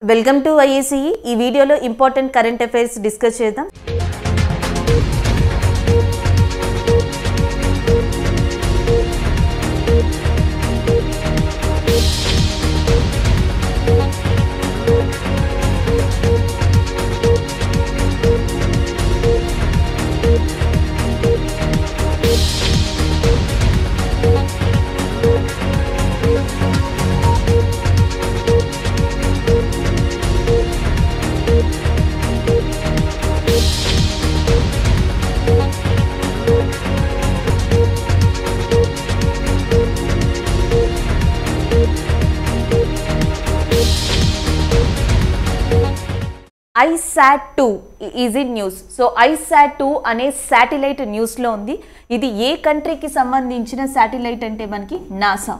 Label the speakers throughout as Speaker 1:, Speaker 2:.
Speaker 1: Welcome to IACE. ఈ వీడియోలో important current affairs discuss చేద్దాం. ISAT-2 is in news. So ISAT-2 అనే satellite న్యూస్లో ఉంది. ఇది ఏ కంట్రీకి సంబంధించిన శాటిలైట్ అంటే మనకి నాసా.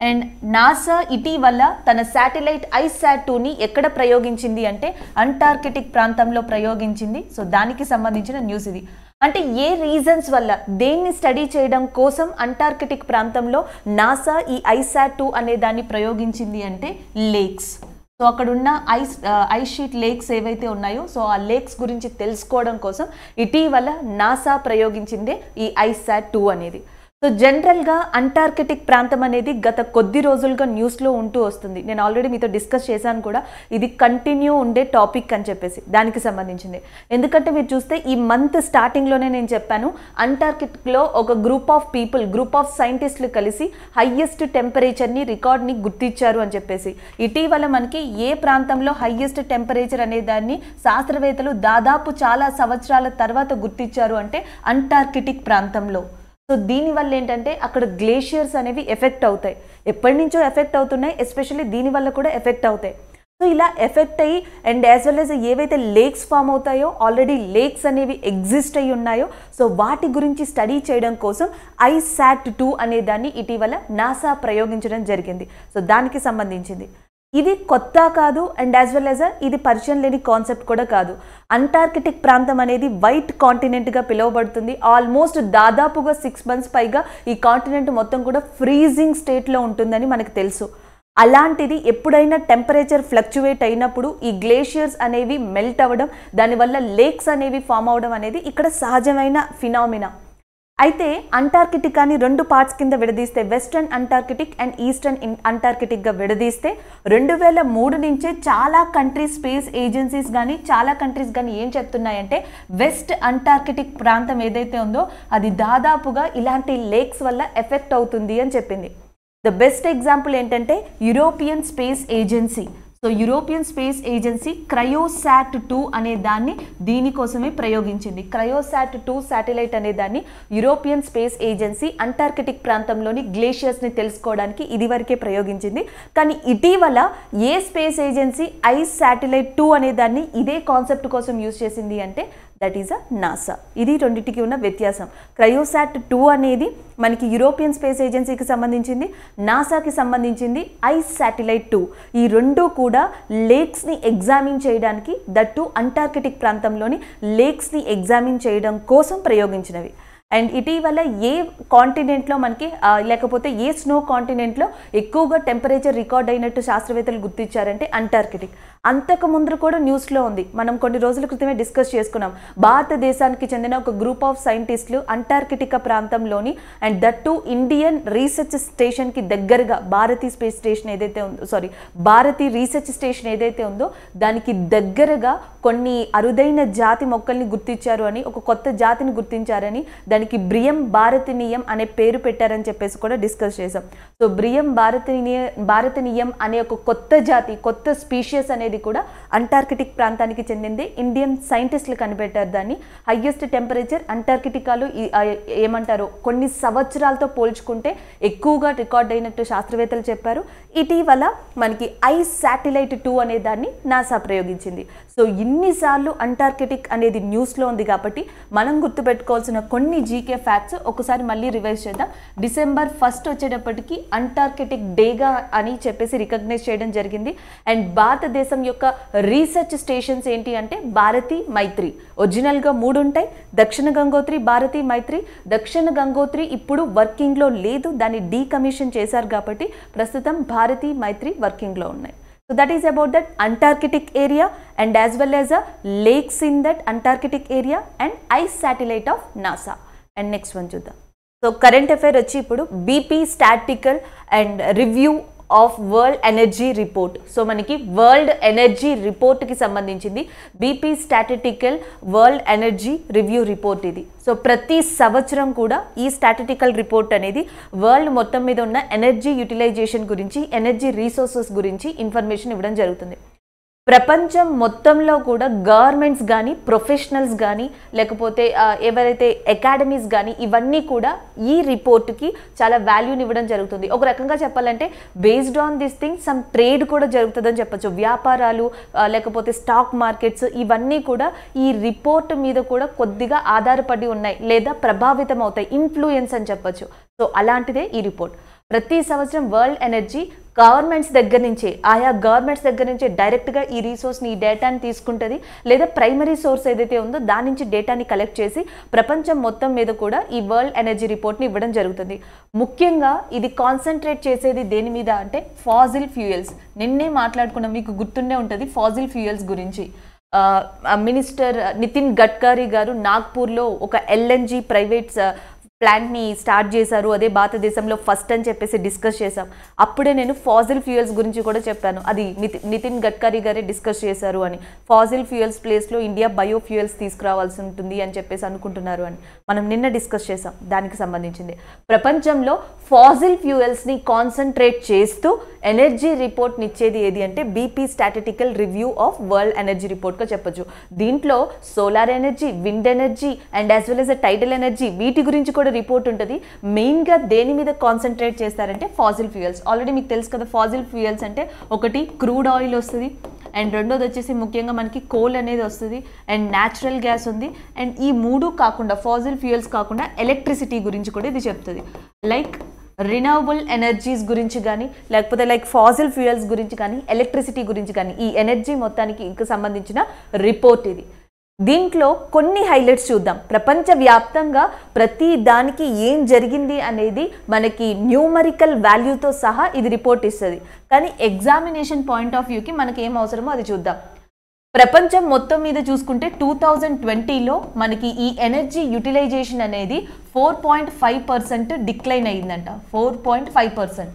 Speaker 1: అండ్ నాసా ఇటీవల తన శాటిలైట్ ISAT-2ని ఎక్కడ ప్రయోగించింది అంటే అంటార్కిటిక్ ప్రాంతంలో ప్రయోగించింది. సో దానికి సంబంధించిన న్యూస్ ఇది. అంటే ఏ రీజన్స్ వల్ల దేన్ని స్టడీ చేయడం కోసం అంటార్కిటిక్ ప్రాంతంలో నాసా ఈ ISAT-2 అనే దాన్ని ప్రయోగించింది అంటే లేక్స్. సో అక్కడ ఉన్న ఐస్ షీట్ లేక్స్ ఏవైతే ఉన్నాయో సో ఆ లేక్స్ గురించి తెలుసుకోవడం కోసం ఇటీవల నాసా ప్రయోగించిందే ఈ ISAT-2 అనేది. సో జనరల్గా అంటార్కిటిక్ ప్రాంతం అనేది గత కొద్ది రోజులుగా న్యూస్లో ఉంటూ వస్తుంది. నేను ఆల్రెడీ మీతో డిస్కస్ చేశాను కూడా, ఇది కంటిన్యూ ఉండే టాపిక్ అని చెప్పేసి దానికి సంబంధించింది. ఎందుకంటే మీరు చూస్తే ఈ మంత్ స్టార్టింగ్లోనే నేను చెప్పాను, అంటార్కిటిక్లో ఒక గ్రూప్ ఆఫ్ సైంటిస్టులు కలిసి హయ్యెస్ట్ టెంపరేచర్ని రికార్డ్ని గుర్తించారు అని చెప్పేసి. ఇటీవల మనకి ఏ ప్రాంతంలో హయ్యెస్ట్ టెంపరేచర్ అనే దాన్ని శాస్త్రవేత్తలు దాదాపు చాలా సంవత్సరాల తర్వాత గుర్తించారు అంటే అంటార్కిటిక్ ప్రాంతంలో. సో దీనివల్ల ఏంటంటే అక్కడ గ్లేషియర్స్ అనేవి ఎఫెక్ట్ అవుతాయి, ఎప్పటి నుంచో ఎఫెక్ట్ అవుతున్నాయి, ఎస్పెషల్లీ దీనివల్ల కూడా ఎఫెక్ట్ అవుతాయి. సో ఇలా ఎఫెక్ట్ అయ్యి అండ్ యాజ్ వెల్ యాజ్ ఏవైతే లేక్స్ ఫామ్ అవుతాయో, ఆల్రెడీ లేక్స్ అనేవి ఎగ్జిస్ట్ అయ్యి ఉన్నాయో, సో వాటి గురించి స్టడీ చేయడం కోసం ISAT-2 అనే దాన్ని ఇటీవల నాసా ప్రయోగించడం జరిగింది. సో దానికి సంబంధించింది. ఇది కొత్త కాదు అండ్ యాజ్ వెల్ యాజ్ ఇది పరిచయం లేని కాన్సెప్ట్ కూడా కాదు. అంటార్కిటిక్ ప్రాంతం అనేది వైట్ కాంటినెంట్గా పిలువబడుతుంది. ఆల్మోస్ట్ దాదాపుగా 6 months పైగా ఈ కాంటినెంట్ మొత్తం కూడా ఫ్రీజింగ్ స్టేట్లో ఉంటుందని మనకు తెలుసు. అలాంటిది ఎప్పుడైనా టెంపరేచర్ ఫ్లక్చువేట్ అయినప్పుడు ఈ గ్లేషియర్స్ అనేవి మెల్ట్ అవ్వడం, దానివల్ల లేక్స్ అనేవి ఫామ్ అవ్వడం అనేది ఇక్కడ సహజమైన ఫినామినా. అయితే అంటార్కిటికాని 2 పార్ట్స్ కింద విడదీస్తే, వెస్టర్న్ అంటార్కిటిక్ అండ్ ఈస్టర్న్ అంటార్కిటిక్గా విడదీస్తే 2003 నుంచే చాలా కంట్రీస్, స్పేస్ ఏజెన్సీస్ కానీ చాలా కంట్రీస్ కానీ ఏం చెప్తున్నాయంటే వెస్ట్ అంటార్కిటిక్ ప్రాంతం ఏదైతే ఉందో అది దాదాపుగా ఇలాంటి లేక్స్ వల్ల ఎఫెక్ట్ అవుతుంది అని చెప్పింది. ద బెస్ట్ ఎగ్జాంపుల్ ఏంటంటే European Space Agency. So European Space Agency CryoSat two అనే దాన్ని దీనికోసమే ప్రయోగించింది. క్రయోసాట్-2 శాటిలైట్ అనే దాన్ని యూరోపియన్ స్పేస్ ఏజెన్సీ అంటార్కిటిక్ ప్రాంతంలోని గ్లేషియర్స్ని తెలుసుకోవడానికి ఇదివరకే ప్రయోగించింది. కానీ ఇటీవల ఏ స్పేస్ ఏజెన్సీ ISAT-2 అనే దాన్ని ఇదే కాన్సెప్ట్ కోసం యూజ్ చేసింది అంటే దట్ ఈజ్ నాసా. ఇది రెండింటికి ఉన్న వ్యత్యాసం. క్రయోసాట్-2 అనేది మనకి యూరోపియన్ స్పేస్ ఏజెన్సీకి సంబంధించింది, నాసాకి సంబంధించింది ISAT-2. ఈ రెండు కూడా లేక్స్ని ఎగ్జామిన్ చేయడానికి, దట్టు అంటార్కిటిక్ ప్రాంతంలోని లేక్స్ని ఎగ్జామిన్ చేయడం కోసం ప్రయోగించినవి. అండ్ ఇటీవల ఏ కాంటినెంట్లో మనకి లేకపోతే ఏ స్నో కాంటినెంట్లో ఎక్కువగా టెంపరేచర్ రికార్డ్ అయినట్టు శాస్త్రవేత్తలు గుర్తించారంటే అంటార్కిటిక్. అంతకు ముందు కూడా న్యూస్లో ఉంది, మనం కొన్ని రోజుల క్రితమే డిస్కస్ చేసుకున్నాం. భారతదేశానికి చెందిన ఒక గ్రూప్ ఆఫ్ సైంటిస్టులు అంటార్కిటికా ప్రాంతంలోని అండ్ దట్టు ఇండియన్ రీసెర్చ్ స్టేషన్కి దగ్గరగా భారతీ స్పేస్ స్టేషన్ ఏదైతే ఉందో భారతీ రీసెర్చ్ స్టేషన్ ఏదైతే ఉందో దానికి దగ్గరగా కొన్ని అరుదైన జాతి మొక్కల్ని గుర్తించారు అని, ఒక కొత్త జాతిని గుర్తించారని, దానికి బ్రియం భారతీనియం అనే పేరు పెట్టారని చెప్పేసి కూడా డిస్కస్ చేసాం. సో బ్రియం భారతీనియం అనే ఒక కొత్త జాతి, కొత్త స్పీషియస్ అనేది కూడా అంటార్కిటిక్ ప్రాంతానికి చెందింది. ఇండియన్ సైంటిస్టులు కనిపెట్టారు దాన్ని. హైయెస్ట్ టెంపరేచర్ అంటార్కిటికాలో ఏమంటారు కొన్ని సంవత్సరాలతో పోల్చుకుంటే ఎక్కువగా రికార్డ్ అయినట్టు శాస్త్రవేత్తలు చెప్పారు. ఇటీవల మనకి ISAT-2 అనే దాన్ని నాసా ప్రయోగించింది. సో ఇన్నిసార్లు అంటార్కిటిక్ అనేది న్యూస్లో ఉంది కాబట్టి మనం గుర్తుపెట్టుకోవాల్సిన కొన్ని జీకే ఫ్యాక్ట్స్ ఒకసారి మళ్ళీ రివైజ్ చేద్దాం. December 1 వచ్చేటప్పటికి అంటార్కిటిక్ డేగా అని చెప్పేసి రికగ్నైజ్ చేయడం జరిగింది. అండ్ భారతదేశం యొక్క రీసెర్చ్ స్టేషన్స్ ఏంటి అంటే భారతి, మైత్రి. ఒరిజినల్గా 3 ఉంటాయి, దక్షిణ గంగోత్రి, భారతి, మైత్రి. దక్షిణ గంగోత్రి ఇప్పుడు వర్కింగ్లో లేదు, దాన్ని డీకమిషన్ చేశారు కాబట్టి ప్రస్తుతం భారతి, మైత్రి వర్కింగ్లో ఉన్నాయి. So that is about that Antarctic area and as well as lakes in that Antarctic area and ice satellite of NASA. And next one చూద్దాం. సో కరెంట్ అఫైర్ వచ్చి ఇప్పుడు BP statistical and review of world energy report. So మనకి world energy రిపోర్ట్కి సంబంధించింది BP statistical world energy review report ఇది. So ప్రతి సంవత్సరం కూడా ఈ స్టాటిటికల్ రిపోర్ట్ అనేది వరల్డ్ మొత్తం మీద ఉన్న ఎనర్జీ యూటిలైజేషన్ గురించి, ఎనర్జీ రీసోర్సెస్ గురించి ఇన్ఫర్మేషన్ ఇవ్వడం జరుగుతుంది. ప్రపంచం మొత్తంలో కూడా గవర్నమెంట్స్ కానీ, ప్రొఫెషనల్స్ కానీ, లేకపోతే ఎవరైతే అకాడమీస్ కానీ ఇవన్నీ కూడా ఈ రిపోర్ట్కి చాలా వాల్యూని ఇవ్వడం జరుగుతుంది. ఒక రకంగా చెప్పాలంటే based on this thing some trade కూడా జరుగుతుందని చెప్పచ్చు. వ్యాపారాలు లేకపోతే స్టాక్ మార్కెట్స్ ఇవన్నీ కూడా ఈ రిపోర్ట్ మీద కూడా కొద్దిగా ఆధారపడి ఉన్నాయి లేదా ప్రభావితం అవుతాయి, ఇన్ఫ్లుయెన్స్ అని చెప్పచ్చు. సో అలాంటిదే ఈ రిపోర్ట్. ప్రతి సంవత్సరం వరల్డ్ ఎనర్జీ గవర్నమెంట్స్ దగ్గర నుంచే, ఆయా గవర్నమెంట్స్ దగ్గర నుంచే డైరెక్ట్గా ఈ రీసోర్స్ని, ఈ డేటాని తీసుకుంటుంది, లేదా ప్రైమరీ సోర్స్ ఏదైతే ఉందో దాని నుంచి డేటాని కలెక్ట్ చేసి ప్రపంచం మొత్తం మీద కూడా ఈ వరల్డ్ ఎనర్జీ రిపోర్ట్ని ఇవ్వడం జరుగుతుంది. ముఖ్యంగా ఇది కాన్సన్ట్రేట్ చేసేది దేని మీద అంటే ఫాజిల్ ఫ్యూయల్స్. నిన్నే మాట్లాడుకున్నాం, మీకు గుర్తుండే ఉంటుంది ఫాజిల్ ఫ్యూయల్స్ గురించి. మినిస్టర్ నితిన్ గడ్కరీ గారు నాగ్పూర్లో ఒక ఎల్ఎన్జీ ప్రైవేట్ ప్లాంట్ని స్టార్ట్ చేశారు, అదే భారతదేశంలో ఫస్ట్ అని చెప్పేసి డిస్కస్ చేశాం. అప్పుడే నేను ఫాజిల్ ఫ్యూయల్స్ గురించి కూడా చెప్పాను, అది నితిన్ గడ్కరీ గారే డిస్కస్ చేశారు అని. ఫాజిల్ ఫ్యూయల్స్ ప్లేస్లో ఇండియా బయో ఫ్యూయల్స్ తీసుకురావాల్సి ఉంటుంది అని చెప్పేసి అనుకుంటున్నారు అని మనం నిన్న డిస్కస్ చేసాం. దానికి సంబంధించింది ప్రపంచంలో ఫాజిల్ ఫ్యూయల్స్ని కాన్సన్ట్రేట్ చేస్తూ ఎనర్జీ రిపోర్ట్ని ఇచ్చేది ఏది అంటే BP statistical review of world energy రిపోర్ట్గా చెప్పచ్చు. దీంట్లో solar energy, wind energy and as well as tidal energy వీటి గురించి కూడా రిపోర్ట్ ఉంటుంది. మెయిన్గా దేని మీద కాన్సన్ట్రేట్ చేస్తారంటే ఫాజిల్ ఫ్యూయల్స్. ఆల్రెడీ మీకు తెలుసు కదా ఫాజిల్ ఫ్యూయల్స్ అంటే ఒకటి క్రూడ్ ఆయిల్ వస్తుంది, అండ్ రెండోది వచ్చేసి ముఖ్యంగా మనకి కోల్ అనేది వస్తుంది, అండ్ న్యాచురల్ గ్యాస్ ఉంది. అండ్ ఈ మూడు కాకుండా, ఫాజిల్ ఫ్యూయల్స్ కాకుండా ఎలక్ట్రిసిటీ గురించి కూడా ఇది చెప్తుంది. లైక్ రినవబుల్ ఎనర్జీస్ గురించి కానీ, లేకపోతే లైక్ ఫాజిల్ ఫ్యూయల్స్ గురించి కానీ, ఎలక్ట్రిసిటీ గురించి కానీ, ఈ ఎనర్జీ మొత్తానికి సంబంధించిన రిపోర్ట్ ఇది. దీంట్లో కొన్ని హైలైట్స్ చూద్దాం. ప్రపంచవ్యాప్తంగా ప్రతి దానికి ఏం జరిగింది అనేది మనకి న్యూమరికల్ వాల్యూతో సహా ఇది రిపోర్ట్ ఇస్తుంది. కానీ ఎగ్జామినేషన్ పాయింట్ ఆఫ్ వ్యూకి మనకి ఏం అవసరమో అది చూద్దాం. ప్రపంచం మొత్తం మీద చూసుకుంటే 2020లో మనకి ఈ ఎనర్జీ యూటిలైజేషన్ అనేది 4.5% డిక్లైన్ అయ్యిందంట. 4.5%.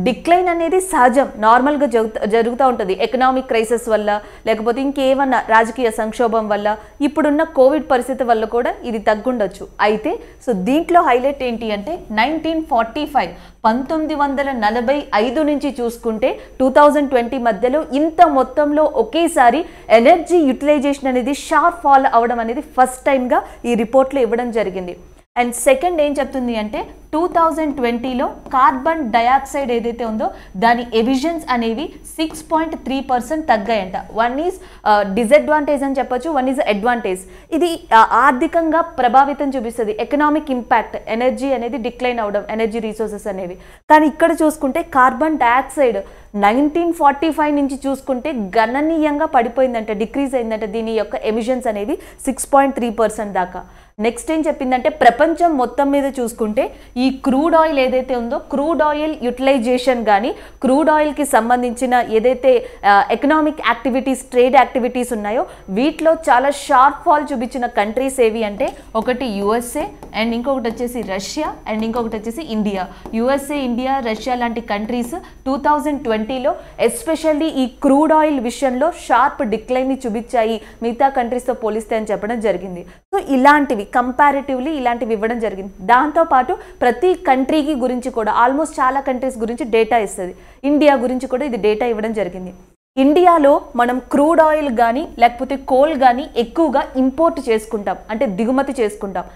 Speaker 1: డిక్లైన్ అనేది సహజం, నార్మల్గా జరుగుతూ ఉంటుంది. ఎకనామిక్ క్రైసిస్ వల్ల, లేకపోతే ఇంకేమన్నా రాజకీయ సంక్షోభం వల్ల, ఇప్పుడున్న కోవిడ్ పరిస్థితి వల్ల కూడా ఇది తగ్గుండొచ్చు. అయితే సో దీంట్లో హైలైట్ ఏంటి అంటే 1945 నుంచి చూసుకుంటే 2020 మధ్యలో ఇంత మొత్తంలో ఒకేసారి ఎనర్జీ యూటిలైజేషన్ అనేది షార్ప్ ఫాల్ అవడం అనేది ఫస్ట్ టైంగా ఈ రిపోర్ట్లో ఇవ్వడం జరిగింది. అండ్ సెకండ్ ఏం చెప్తుంది అంటే 2020లో కార్బన్ డయాక్సైడ్ ఏదైతే ఉందో దాని ఎమిషన్స్ అనేవి 6.3% తగ్గాయంట. వన్ ఈజ్ డిసడ్వాంటేజ్ అని చెప్పొచ్చు, వన్ ఈజ్ అడ్వాంటేజ్. ఇది ఆర్థికంగా ప్రభావితం చూపిస్తుంది, ఎకనామిక్ ఇంపాక్ట్, ఎనర్జీ అనేది డిక్లైన్ అవడం, ఎనర్జీ రీసోర్సెస్ అనేవి. కానీ ఇక్కడ చూసుకుంటే కార్బన్ డయాక్సైడ్ 1945 నుంచి చూసుకుంటే గణనీయంగా పడిపోయిందంట, డిక్రీజ్ అయిందంట దీని యొక్క ఎమిషన్స్ అనేవి 6.3% దాకా. నెక్స్ట్ ఏం చెప్పిందంటే ప్రపంచం మొత్తం మీద చూసుకుంటే ఈ క్రూడ్ ఆయిల్ ఏదైతే ఉందో, క్రూడ్ ఆయిల్ యూటిలైజేషన్ కానీ, క్రూడ్ ఆయిల్కి సంబంధించిన ఏదైతే ఎకనామిక్ యాక్టివిటీస్, ట్రేడ్ యాక్టివిటీస్ ఉన్నాయో వీటిలో చాలా షార్ప్ ఫాల్ చూపించిన కంట్రీస్ ఏవి అంటే ఒకటి యుఎస్ఏ, అండ్ ఇంకొకటి వచ్చేసి రష్యా, అండ్ ఇంకొకటి వచ్చేసి ఇండియా. యుఎస్ఏ, ఇండియా, రష్యా లాంటి కంట్రీస్ 2020లో ఎస్పెషల్లీ ఈ క్రూడ్ ఆయిల్ విషయంలో షార్ప్ డిక్లైన్ని చూపించాయి మిగతా కంట్రీస్తో పోలిస్తే అని చెప్పడం జరిగింది. సో ఇలాంటివి కంపారిటివ్లీ ఇలాంటివి ఇవ్వడం జరిగింది. దాంతోపాటు ప్రతి కంట్రీకి గురించి కూడా ఆల్మోస్ట్ చాలా కంట్రీస్ గురించి డేటా ఇస్తుంది. ఇండియా గురించి కూడా ఇది డేటా ఇవ్వడం జరిగింది. ఇండియాలో మనం క్రూడ్ ఆయిల్ కానీ లేకపోతే కోల్ కానీ ఎక్కువగా ఇంపోర్ట్ చేసుకుంటాం, అంటే దిగుమతి చేసుకుంటాం.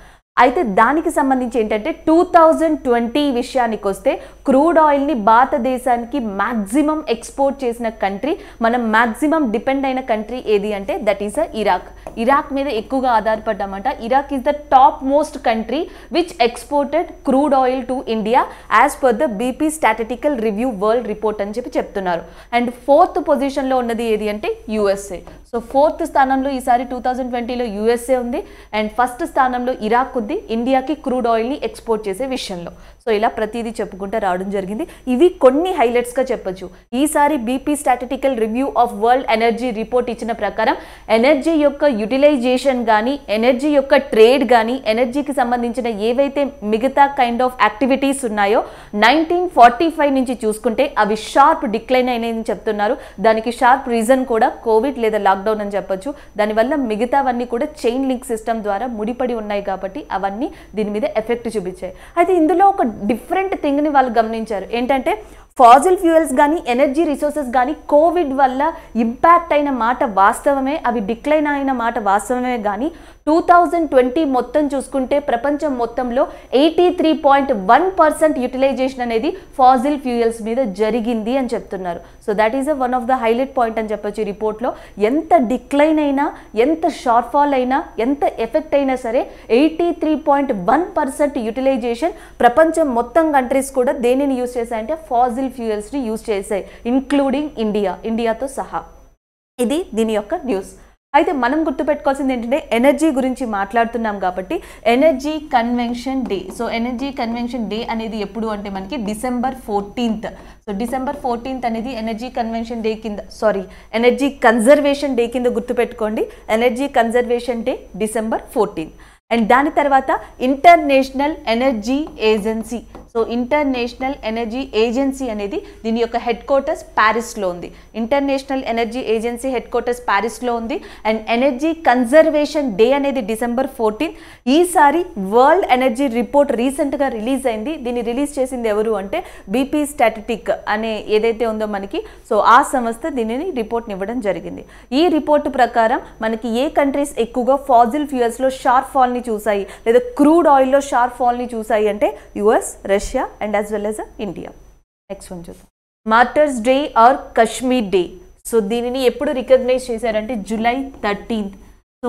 Speaker 1: అయితే దానికి సంబంధించి ఏంటంటే 2020 విషయానికి వస్తే క్రూడ్ ఆయిల్ని భారతదేశానికి మ్యాక్సిమం ఎక్స్పోర్ట్ చేసిన కంట్రీ, మనం మ్యాక్సిమం డిపెండ్ అయిన కంట్రీ ఏది అంటే దట్ ఈస్ ఇరాక్. ఇరాక్ మీద ఎక్కువగా ఆధారపడ్డామంట. Iraq is the top most country which exported crude oil to India as per the BP statistical review world report అని చెప్పి చెప్తున్నారు. అండ్ 4th పొజిషన్లో ఉన్నది ఏది అంటే యుఎస్ఏ. సో 4th స్థానంలో ఈసారి 2020లో యుఎస్ఏ ఉంది, అండ్ 1st స్థానంలో ఇరాక్ ఉంది ఇండియాకి క్రూడ్ ఆయిల్ని ఎక్స్పోర్ట్ చేసే విషయంలో. సో ఇలా ప్రతిదీ చెప్పుకుంటూ రావడం జరిగింది. ఇవి కొన్ని హైలైట్స్గా చెప్పొచ్చు. ఈసారి BP statistical review of world energy report ఇచ్చిన ప్రకారం ఎనర్జీ యొక్క యూటిలైజేషన్ కానీ, ఎనర్జీ యొక్క ట్రేడ్ కానీ, ఎనర్జీకి సంబంధించిన ఏవైతే మిగతా కైండ్ ఆఫ్ యాక్టివిటీస్ ఉన్నాయో 1945 నుంచి చూసుకుంటే అవి షార్ప్ డిక్లైన్ అయినాయని చెప్తున్నారు. దానికి షార్ప్ రీజన్ కూడా కోవిడ్ లేదా లాక్డౌన్ అని చెప్పొచ్చు. దానివల్ల మిగతావన్నీ కూడా చైన్ లింక్ సిస్టమ్ ద్వారా ముడిపడి ఉన్నాయి కాబట్టి అవన్నీ దీని మీద ఎఫెక్ట్ చూపించాయి. అయితే ఇందులో ఒక డిఫరెంట్ థింగ్ని వాళ్ళు గమనించారు. ఏంటంటే ఫాజిల్ ఫ్యూయల్స్ కానీ, ఎనర్జీ రిసోర్సెస్ కానీ కోవిడ్ వల్ల ఇంపాక్ట్ అయిన మాట వాస్తవమే, అవి డిక్లైన్ అయిన మాట వాస్తవమే. కానీ 2020 మొత్తం చూసుకుంటే ప్రపంచం మొత్తంలో 83.1% యూటిలైజేషన్ అనేది ఫాజిల్ ఫ్యూయల్స్ మీద జరిగింది అని చెప్తున్నారు. So that is one of the highlight point అని చెప్పొచ్చు. ఈ రిపోర్ట్లో ఎంత డిక్లైన్ అయినా, ఎంత షార్ట్ ఫాల్ అయినా, ఎంత ఎఫెక్ట్ అయినా సరే 83.1% యూటిలైజేషన్ ప్రపంచం మొత్తం కంట్రీస్ కూడా దేనిని యూజ్ చేశాయంటే ఫాజిల్ ఫ్యూయల్స్ని యూజ్ చేశాయి, ఇంక్లూడింగ్ ఇండియాతో సహా. ఇది దీని యొక్క న్యూస్. అయితే మనం గుర్తుపెట్టుకోవాల్సింది ఏంటంటే ఎనర్జీ గురించి మాట్లాడుతున్నాం కాబట్టి energy convention day. So energy convention day అనేది ఎప్పుడు అంటే మనకి December 14th. So December 14th అనేది ఎనర్జీ కన్వెన్షన్ డే కింద, ఎనర్జీ కన్జర్వేషన్ డే కింద గుర్తుపెట్టుకోండి. Energy conservation day December 14th. And దాని తర్వాత International Energy Agency. So International Energy Agency అనేది దీని యొక్క హెడ్ క్వార్టర్స్ ప్యారిస్లో ఉంది. International Energy Agency head quarters ప్యారిస్లో ఉంది. అండ్ ఎనర్జీ కన్జర్వేషన్ డే అనేది December 14th. ఈసారి వరల్డ్ ఎనర్జీ రిపోర్ట్ రీసెంట్గా రిలీజ్ అయింది. దీన్ని రిలీజ్ చేసింది ఎవరు అంటే బీపీ స్టాటిస్టిక్ అనే ఏదైతే ఉందో మనకి, సో ఆ సంస్థ దీనిని రిపోర్ట్ని ఇవ్వడం జరిగింది. ఈ రిపోర్ట్ ప్రకారం మనకి ఏ కంట్రీస్ ఎక్కువగా ఫాజిల్ ఫ్యూయల్స్లో షార్ప్ ఫాల్ని చూసాయి లేదా క్రూడ్ ఆయిల్లో షార్ప్ ఫాల్ని చూసాయి అంటే US, Russia and as well as India. Next one చూద్దాం. Martyrs day or Kashmir day. So దీనిని ఎప్పుడు రికగ్నైజ్ చేశారంటే July 13th. సో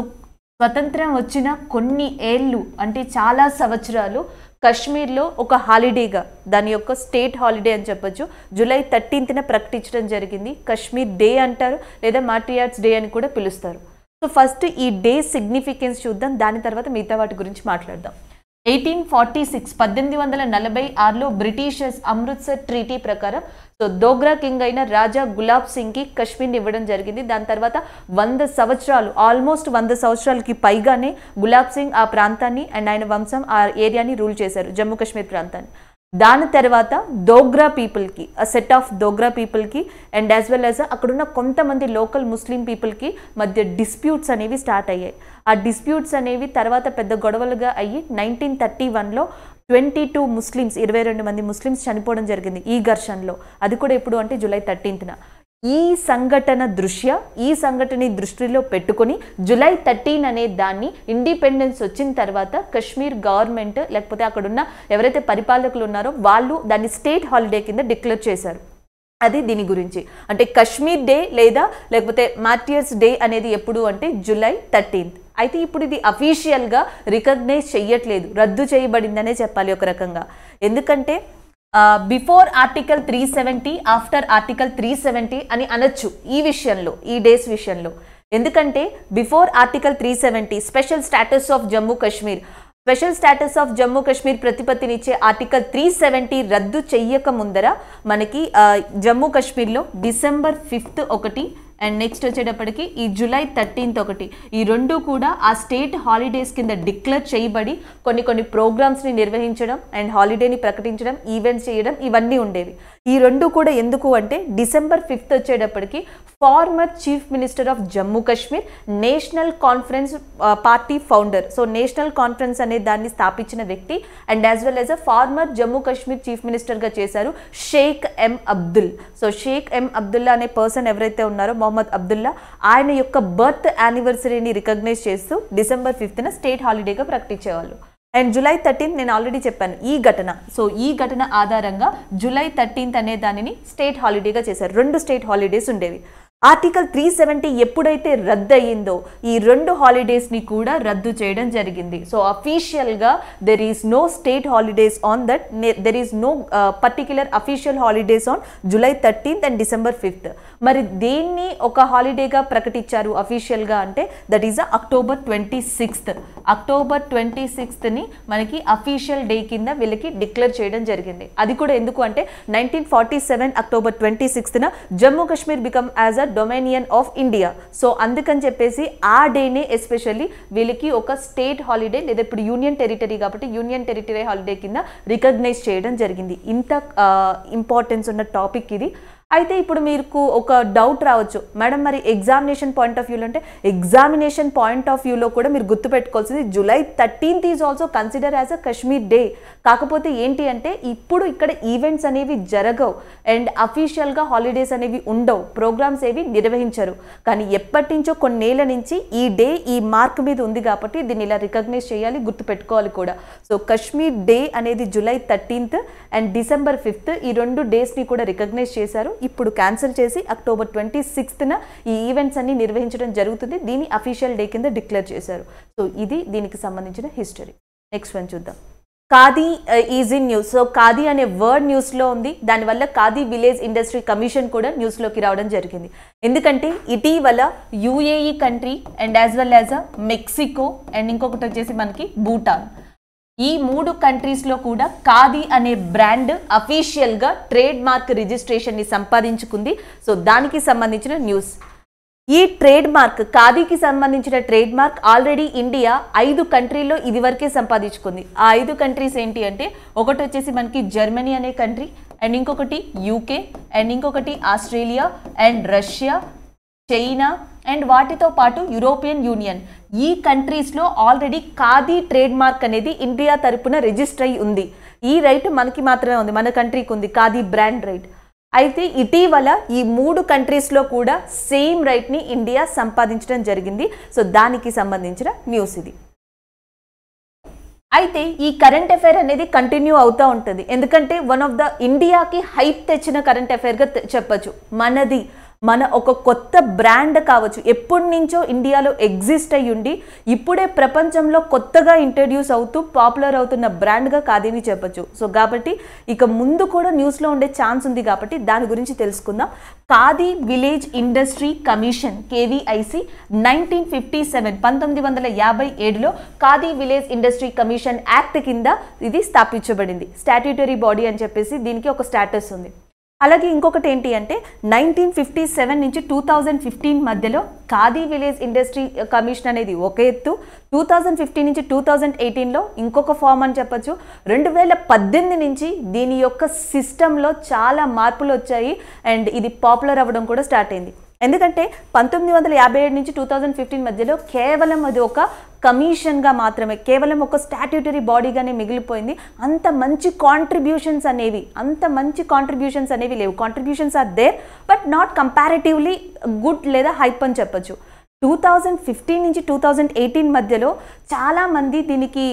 Speaker 1: స్వతంత్రం వచ్చిన కొన్ని ఏళ్ళు అంటే చాలా సంవత్సరాలు కశ్మీర్లో ఒక హాలిడేగా, దాని యొక్క స్టేట్ హాలిడే అని చెప్పొచ్చు, July 13th ప్రకటించడం జరిగింది. కశ్మీర్ డే అంటారు లేదా మార్టియార్స్ డే అని కూడా పిలుస్తారు. సో ఫస్ట్ ఈ డే సిగ్నిఫికెన్స్ చూద్దాం, దాని తర్వాత మిగతా వాటి గురించి మాట్లాడదాం. 1846లో బ్రిటిషర్స్ అమృత్సర్ ట్రీటీ ప్రకారం సో దోగ్రా కింగ్ అయిన రాజా గులాబ్ సింగ్కి కశ్మీర్ని ఇవ్వడం జరిగింది. దాని తర్వాత 100 సంవత్సరాలు, ఆల్మోస్ట్ 100 సంవత్సరాలకి పైగానే గులాబ్ సింగ్ ఆ ప్రాంతాన్ని అండ్ ఆయన వంశం ఆ ఏరియాని రూల్ చేశారు, జమ్మూ కాశ్మీర్ ప్రాంతాన్ని. దాని తర్వాత దోగ్రా పీపుల్కి, సెట్ ఆఫ్ దోగ్రా పీపుల్కి అండ్ యాజ్ వెల్ యాజ్ అక్కడున్న కొంతమంది లోకల్ ముస్లిం పీపుల్కి మధ్య డిస్ప్యూట్స్ అనేవి స్టార్ట్ అయ్యాయి. ఆ డిస్ప్యూట్స్ అనేవి తర్వాత పెద్ద గొడవలుగా అయ్యి 1931లో 22 మంది ముస్లిమ్స్ చనిపోవడం జరిగింది ఈ ఘర్షణలో. అది కూడా ఎప్పుడు అంటే July 13th. ఈ సంఘటన దృష్టిలో పెట్టుకొని July 13 అనే దాన్ని ఇండిపెండెన్స్ వచ్చిన తర్వాత కశ్మీర్ గవర్నమెంట్ లేకపోతే అక్కడున్న ఎవరైతే పరిపాలకులు ఉన్నారో వాళ్ళు దాన్ని స్టేట్ హాలిడే కింద డిక్లేర్ చేశారు. అది దీని గురించి అంటే కశ్మీర్ డే లేకపోతే మార్టియర్స్ డే అనేది ఎప్పుడు అంటే July 13th. అయితే ఇప్పుడు ఇది అఫీషియల్గా రికగ్నైజ్ చెయ్యట్లేదు, రద్దు చేయబడిందనే చెప్పాలి ఒక రకంగా. ఎందుకంటే బిఫోర్ ఆర్టికల్ 370 ఆఫ్టర్ ఆర్టికల్ 370 అని అనొచ్చు ఈ విషయంలో, ఈ డేస్ విషయంలో. ఎందుకంటే before article 370 special status of Jammu Kashmir ప్రతిపత్తినిచ్చే ఆర్టికల్ 370 రద్దు చెయ్యక ముందర మనకి జమ్మూ కాశ్మీర్లో December 5th ఒకటి అండ్ నెక్స్ట్ వచ్చేటప్పటికి ఈ July 13th ఒకటి, ఈ రెండు కూడా ఆ స్టేట్ హాలిడేస్ కింద డిక్లేర్ చేయబడి కొన్ని ప్రోగ్రామ్స్ని నిర్వహించడం అండ్ హాలిడేని ప్రకటించడం, ఈవెంట్స్ చేయడం ఇవన్నీ ఉండేవి. ఈ రెండు కూడా ఎందుకు అంటే December 5th వచ్చేటప్పటికి former chief minister of Jammu Kashmir, National Conference party founder, so National Conference అనే దాన్ని స్థాపించిన వ్యక్తి and as well as former Jammu Kashmir chief మినిస్టర్గా చేశారు Sheikh M Abdul. So Sheikh M Abdullah అనే పర్సన్ ఎవరైతే ఉన్నారో మొహమ్మద్ అబ్దుల్లా, ఆయన యొక్క బర్త్ యానివర్సరీని రికగ్నైజ్ చేస్తూ December 5th స్టేట్ హాలిడేగా ప్రకటించేవాళ్ళు. అండ్ July 13th నేను ఆల్రెడీ చెప్పాను ఈ ఘటన. సో ఈ ఘటన ఆధారంగా July 13th అనే దానిని స్టేట్ హాలిడేగా చేశారు. 2 స్టేట్ హాలిడేస్ ఉండేవి. ఆర్టికల్ 370 ఎప్పుడైతే రద్దు అయ్యిందో ఈ 2 హాలిడేస్ని కూడా రద్దు చేయడం జరిగింది. సో అఫీషియల్గా there is no state holidays on that, there is no particular official holidays on July 13th and December 5th. మరి దేన్ని ఒక హాలిడేగా ప్రకటించారు అఫీషియల్గా అంటే that is October 26th. October 26th మనకి అఫీషియల్ డే కింద వీళ్ళకి డిక్లేర్ చేయడం జరిగింది. అది కూడా ఎందుకు అంటే 1947 October 26th Jammu Kashmir become as a dominion of India. So అందుకని చెప్పేసి ఆ డేనే ఎస్పెషల్లీ వీళ్ళకి ఒక స్టేట్ హాలిడే లేదా ఇప్పుడు యూనియన్ టెరిటరీ కాబట్టి యూనియన్ టెరిటరీ హాలిడే కింద రికగ్నైజ్ చేయడం జరిగింది. ఇంత ఇంపార్టెన్స్ ఉన్న టాపిక్ ఇది. అయితే ఇప్పుడు మీకు ఒక డౌట్ రావచ్చు, మేడం మరి ఎగ్జామినేషన్ పాయింట్ ఆఫ్ వ్యూలో అంటే ఎగ్జామినేషన్ పాయింట్ ఆఫ్ వ్యూలో కూడా మీరు గుర్తుపెట్టుకోవాల్సింది July 13th is also consider as a Kashmir day. కాకపోతే ఏంటి అంటే ఇప్పుడు ఇక్కడ ఈవెంట్స్ అనేవి జరగవు అండ్ అఫీషియల్గా హాలిడేస్ అనేవి ఉండవు, ప్రోగ్రామ్స్ ఏవి నిర్వహించరు. కానీ ఎప్పటి నుంచో కొన్నేళ్ల నుంచి ఈ డే ఈ మార్క్ మీద ఉంది కాబట్టి దీన్ని ఇలా రికగ్నైజ్ చేయాలి, గుర్తుపెట్టుకోవాలి కూడా. సో కశ్మీర్ డే అనేది July 13th and December 5th ఈ 2 డేస్ని కూడా రికగ్నైజ్ చేశారు. ఇప్పుడు క్యాన్సిల్ చేసి అక్టోబర్ 26th ఈ ఈవెంట్స్ అన్ని నిర్వహించడం జరుగుతుంది. దీన్ని అఫీషియల్ డే కింద డిక్లేర్ చేశారు. సో ఇది దీనికి సంబంధించిన హిస్టరీ. నెక్స్ట్ వన్ చూద్దాం. Khadi is in news. So khadi అనే వర్డ్ న్యూస్లో ఉంది. దానివల్ల ఖాదీ విలేజ్ ఇండస్ట్రీ కమిషన్ కూడా న్యూస్లోకి రావడం జరిగింది. ఎందుకంటే ఇటీవల UAE country and as well as Mexico and ఇంకొకటి వచ్చేసి మనకి భూటాన్, ఈ 3 కంట్రీస్లో కూడా ఖాదీ అనే బ్రాండ్ అఫీషియల్గా ట్రేడ్ మార్క్ రిజిస్ట్రేషన్ని సంపాదించుకుంది. సో దానికి సంబంధించిన న్యూస్. ఈ ట్రేడ్ మార్క్ ఖాదీకి సంబంధించిన ట్రేడ్ మార్క్ ఆల్రెడీ ఇండియా 5 కంట్రీల్లో ఇదివరకే సంపాదించుకుంది. ఆ 5 కంట్రీస్ ఏంటి అంటే ఒకటి వచ్చేసి మనకి జర్మనీ అనే కంట్రీ అండ్ ఇంకొకటి UK అండ్ ఇంకొకటి Australia and Russia, China and వాటితో పాటు యూరోపియన్ యూనియన్. ఈ కంట్రీస్లో ఆల్రెడీ ఖాదీ ట్రేడ్ మార్క్ అనేది ఇండియా తరపున రిజిస్టర్ అయి ఉంది. ఈ రైట్ మనకి మాత్రమే ఉంది, మన కంట్రీకి ఉంది ఖాదీ బ్రాండ్ రైట్. అయితే ఇటీవల ఈ 3 కంట్రీస్లో కూడా సేమ్ రైట్ని ఇండియా సంపాదించడం జరిగింది. సో దానికి సంబంధించిన న్యూస్ ఇది. అయితే ఈ కరెంట్ అఫైర్ అనేది కంటిన్యూ అవుతూ ఉంటుంది. ఎందుకంటే వన్ ఆఫ్ ద ఇండియాకి హైప్ తెచ్చిన కరెంట్ అఫైర్గా చెప్పచ్చు. మన ఒక కొత్త బ్రాండ్ కావచ్చు, ఎప్పటి నుంచో ఇండియాలో ఎగ్జిస్ట్ అయ్యి ఉండి ఇప్పుడే ప్రపంచంలో కొత్తగా ఇంట్రడ్యూస్ అవుతూ పాపులర్ అవుతున్న బ్రాండ్గా ఖాదీని చెప్పచ్చు. సో కాబట్టి ఇక ముందు కూడా న్యూస్లో ఉండే ఛాన్స్ ఉంది కాబట్టి దాని గురించి తెలుసుకుందాం. Khadi village industry commission KVIC 1957 khadi village industry commission act కింద ఇది స్థాపించబడింది. స్టాట్యూటరీ బాడీ అని చెప్పేసి దీనికి ఒక స్టేటస్ ఉంది. అలాగే ఇంకొకటి ఏంటి అంటే 1957 నుంచి 2015 మధ్యలో ఖాదీ విలేజ్ ఇండస్ట్రీ కమిషన్ అనేది ఒక ఎత్తు, 2015 నుంచి 2018లో ఇంకొక ఫామ్ అని చెప్పచ్చు. 2018 నుంచి దీని యొక్క సిస్టంలో చాలా మార్పులు వచ్చాయి అండ్ ఇది పాపులర్ అవ్వడం కూడా స్టార్ట్ అయింది. ఎందుకంటే 1957 నుంచి 2015 మధ్యలో కేవలం అది ఒక కమిషన్గా మాత్రమే, కేవలం ఒక స్టాట్యూటరీ బాడీగానే మిగిలిపోయింది. అంత మంచి కాంట్రిబ్యూషన్స్ అనేవి లేవు. Contributions are there but not comparatively good లేదా హైప్ అని చెప్పచ్చు. 2015 నుంచి 2018 మధ్యలో చాలామంది దీనికి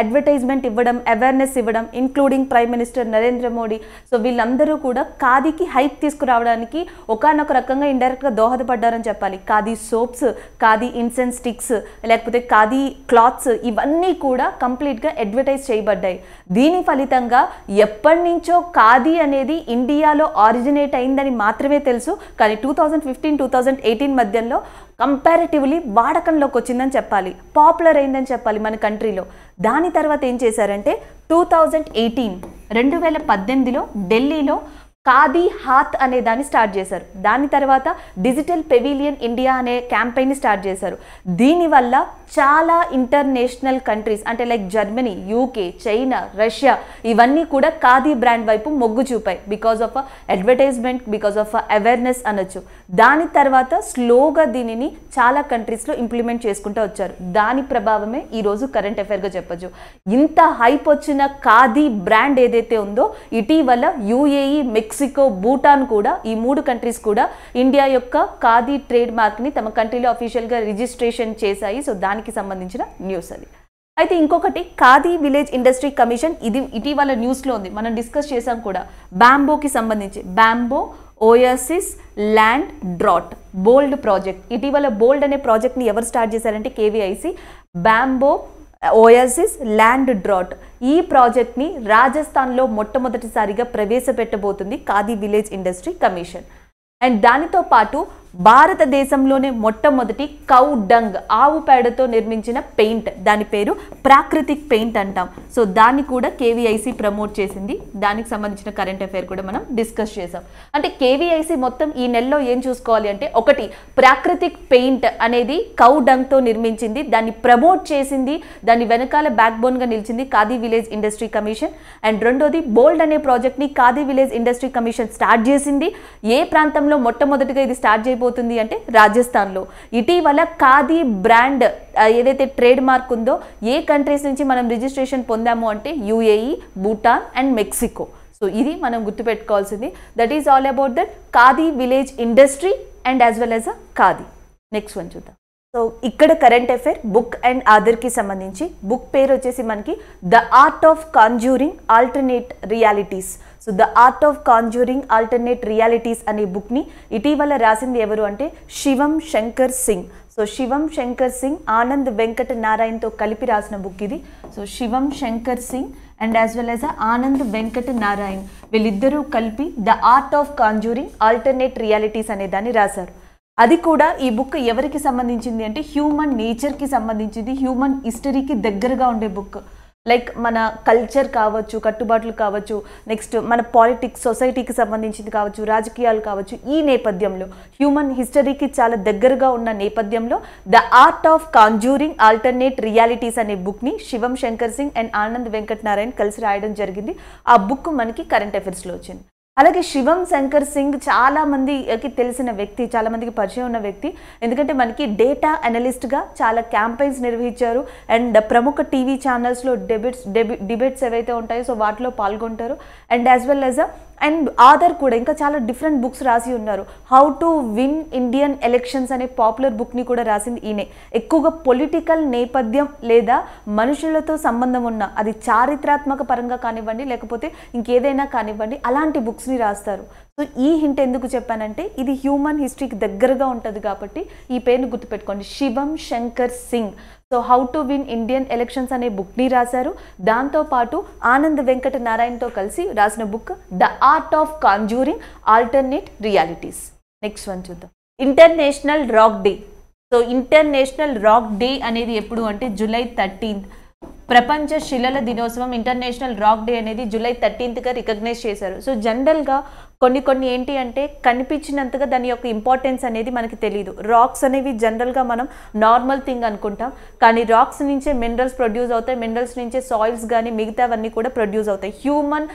Speaker 1: అడ్వర్టైజ్మెంట్ ఇవ్వడం, అవేర్నెస్ ఇవ్వడం, including prime minister Narendra Modi. So వీళ్ళందరూ కూడా ఖాదీకి హైప్ తీసుకురావడానికి ఒకానొక రకంగా ఇండైరెక్ట్గా దోహదపడ్డారని చెప్పాలి. Khadi soaps, khadi incense sticks, లేకపోతే ఖాదీ క్లాత్స్ ఇవన్నీ కూడా కంప్లీట్గా అడ్వర్టైజ్ చేయబడ్డాయి. దీని ఫలితంగా ఎప్పటి నుంచో ఖాదీ అనేది ఇండియాలో ఆరిజినేట్ అయిందని మాత్రమే తెలుసు. కానీ 2015-2018 మధ్యలో కంపారిటివ్లీ వాడకంలోకి వచ్చిందని చెప్పాలి, పాపులర్ అయిందని చెప్పాలి మన కంట్రీలో. దాని తర్వాత ఏం చేశారంటే 2018లో ఢిల్లీలో ఖాదీ హాత్ అనే దాన్ని స్టార్ట్ చేశారు. దాని తర్వాత డిజిటల్ పెవిలియన్ ఇండియా అనే క్యాంపెయిన్ని స్టార్ట్ చేశారు. దీనివల్ల చాలా ఇంటర్నేషనల్ కంట్రీస్ అంటే like Germany, UK, China, Russia ఇవన్నీ కూడా ఖాదీ బ్రాండ్ వైపు మొగ్గు చూపాయి. Because of advertisement, because of awareness అనొచ్చు. దాని తర్వాత స్లోగా దీనిని చాలా కంట్రీస్లో ఇంప్లిమెంట్ చేసుకుంటూ వచ్చారు. దాని ప్రభావమే ఈరోజు కరెంట్ అఫైర్గా చెప్పచ్చు. ఇంత హైప్ వచ్చిన ఖాదీ బ్రాండ్ ఏదైతే ఉందో ఇటీవల UAE, మెక్సికో, భూటాన్ కూడా ఈ 3 కంట్రీస్ కూడా ఇండియా యొక్క ఖాదీ ట్రేడ్ మార్క్ని తమ కంట్రీలో అఫీషియల్గా రిజిస్ట్రేషన్ చేశాయి. సో దానికి సంబంధించిన న్యూస్ అది. అయితే ఇంకొకటి ఖాదీ విలేజ్ ఇండస్ట్రీ కమిషన్ ఇది ఇటీవల న్యూస్లో ఉంది, మనం డిస్కస్ చేసాం కూడా. బ్యాంబోకి సంబంధించి bamboo oasis land drought bold project. ఇటీవల బోల్డ్ అనే ప్రాజెక్ట్ని ఎవరు స్టార్ట్ చేశారంటే KVIC. Bamboo oasis land drought ఈ ప్రాజెక్ట్ని రాజస్థాన్లో మొట్టమొదటిసారిగా ప్రవేశపెట్టబోతుంది Khadi village industry commission. And దానితో పాటు భారతదేశంలోనే మొట్టమొదటి కౌ డంగ్ ఆవు పేడతో నిర్మించిన పెయింట్, దాని పేరు ప్రాకృతిక్ పెయింట్ అంటాం. సో దాన్ని కూడా కేవీఐసి ప్రమోట్ చేసింది. దానికి సంబంధించిన కరెంట్ అఫైర్ కూడా మనం డిస్కస్ చేసాం. అంటే కేవీఐసి మొత్తం ఈ నెలలో ఏం చూసుకోవాలి అంటే, ఒకటి ప్రాకృతిక్ పెయింట్ అనేది కౌ డంగ్తో నిర్మించింది, దాన్ని ప్రమోట్ చేసింది, దాని వెనకాల బ్యాక్ బోన్గా నిలిచింది khadi village industry commission. And రెండోది బోల్డ్ అనే ప్రాజెక్ట్ని khadi village industry commission start చేసింది. ఏ ప్రాంతంలో మొట్టమొదటిగా ఇది స్టార్ట్ చేయబోతుంది అంటే రాజస్థాన్లో. ఇటీవల ఖాదీ బ్రాండ్ ఏదైతే ట్రేడ్ మార్క్ ఉందో ఏ కంట్రీస్ నుంచి మనం రిజిస్ట్రేషన్ పొందాము అంటే UAE, Bhutan and Mexico. So ఇది మనం గుర్తుపెట్టుకోవాల్సింది. That is all about that Khadi village industry and as well as a Khadi. Next one చూద్దాం. సో ఇక్కడ కరెంట్ అఫైర్ బుక్ అండ్ ఆథర్కి సంబంధించి. బుక్ పేరు వచ్చేసి మనకి the art of conjuring alternate realities. So the art of conjuring alternate realities అనే బుక్ని ఇటీవల రాసింది ఎవరు అంటే శివం శంకర్ సింగ్. సో శివం శంకర్ సింగ్ ఆనంద్ వెంకట నారాయణ్తో కలిపి రాసిన బుక్ ఇది. So Shivam Shankar Singh and as well as Anand Venkata Narayan వీళ్ళిద్దరూ కలిపి the art of conjuring alternate realities అనే దాన్ని రాశారు. అది కూడా ఈ బుక్ ఎవరికి సంబంధించింది అంటే హ్యూమన్ నేచర్కి సంబంధించింది, హ్యూమన్ హిస్టరీకి దగ్గరగా ఉండే బుక్. లైక్ మన కల్చర్ కావచ్చు, కట్టుబాట్లు కావచ్చు, నెక్స్ట్ మన పాలిటిక్స్, సొసైటీకి సంబంధించింది కావచ్చు, రాజకీయాలు కావచ్చు, ఈ నేపథ్యంలో హ్యూమన్ హిస్టరీకి చాలా దగ్గరగా ఉన్న నేపథ్యంలో the art of conjuring alternate realities అనే బుక్ని శివం శంకర్ సింగ్ అండ్ ఆనంద్ వెంకట్ నారాయణ్ కలిసి రాయడం జరిగింది. ఆ బుక్ మనకి కరెంట్ అఫైర్స్లో వచ్చింది. అలాగే శివం శంకర్ సింగ్ చాలా మందికి తెలిసిన వ్యక్తి, చాలా మందికి పరిచయం ఉన్న వ్యక్తి. ఎందుకంటే మనకి డేటా అనలిస్ట్గా చాలా క్యాంపెయిన్స్ నిర్వహించారు అండ్ ప్రముఖ టీవీ ఛానల్స్లో డిబేట్స్ ఏవైతే ఉంటాయో సో వాటిలో పాల్గొంటారు. And as well as and author కూడా ఇంకా చాలా డిఫరెంట్ బుక్స్ రాసి ఉన్నారు. How to win Indian elections అనే పాపులర్ బుక్ని కూడా రాసింది ఈయనే. ఎక్కువగా పొలిటికల్ నేపథ్యం లేదా మనుషులతో సంబంధం ఉన్న, అది చారిత్రాత్మక పరంగా కానివ్వండి లేకపోతే ఇంకేదైనా కానివ్వండి, అలాంటి బుక్స్ని రాస్తారు. సో ఈ హింట్ ఎందుకు చెప్పానంటే ఇది హ్యూమన్ హిస్టరీకి దగ్గరగా ఉంటుంది కాబట్టి ఈ పేరుని గుర్తుపెట్టుకోండి, Shivam Shankar Singh. So how to win Indian elections అనే బుక్ని రాశారు. దాంతోపాటు ఆనంద్ వెంకట నారాయణ్తో కలిసి రాసిన book the art of conjuring alternate realities. Next one చూద్దాం. International rock day. So international rock day అనేది ఎప్పుడు అంటే జూలై 13th. ప్రపంచ శిలల దినోత్సవం, ఇంటర్నేషనల్ రాక్ డే అనేది జూలై 13th రికగ్నైజ్ చేశారు. సో జనరల్గా కొన్ని ఏంటి అంటే కనిపించినంతగా దాని యొక్క ఇంపార్టెన్స్ అనేది మనకి తెలియదు. రాక్స్ అనేవి జనరల్గా మనం నార్మల్ థింగ్ అనుకుంటాం, కానీ రాక్స్ నుంచే మినరల్స్ ప్రొడ్యూస్ అవుతాయి, మినరల్స్ నుంచే సాయిల్స్ కానీ మిగతావన్నీ కూడా ప్రొడ్యూస్ అవుతాయి. హ్యూమన్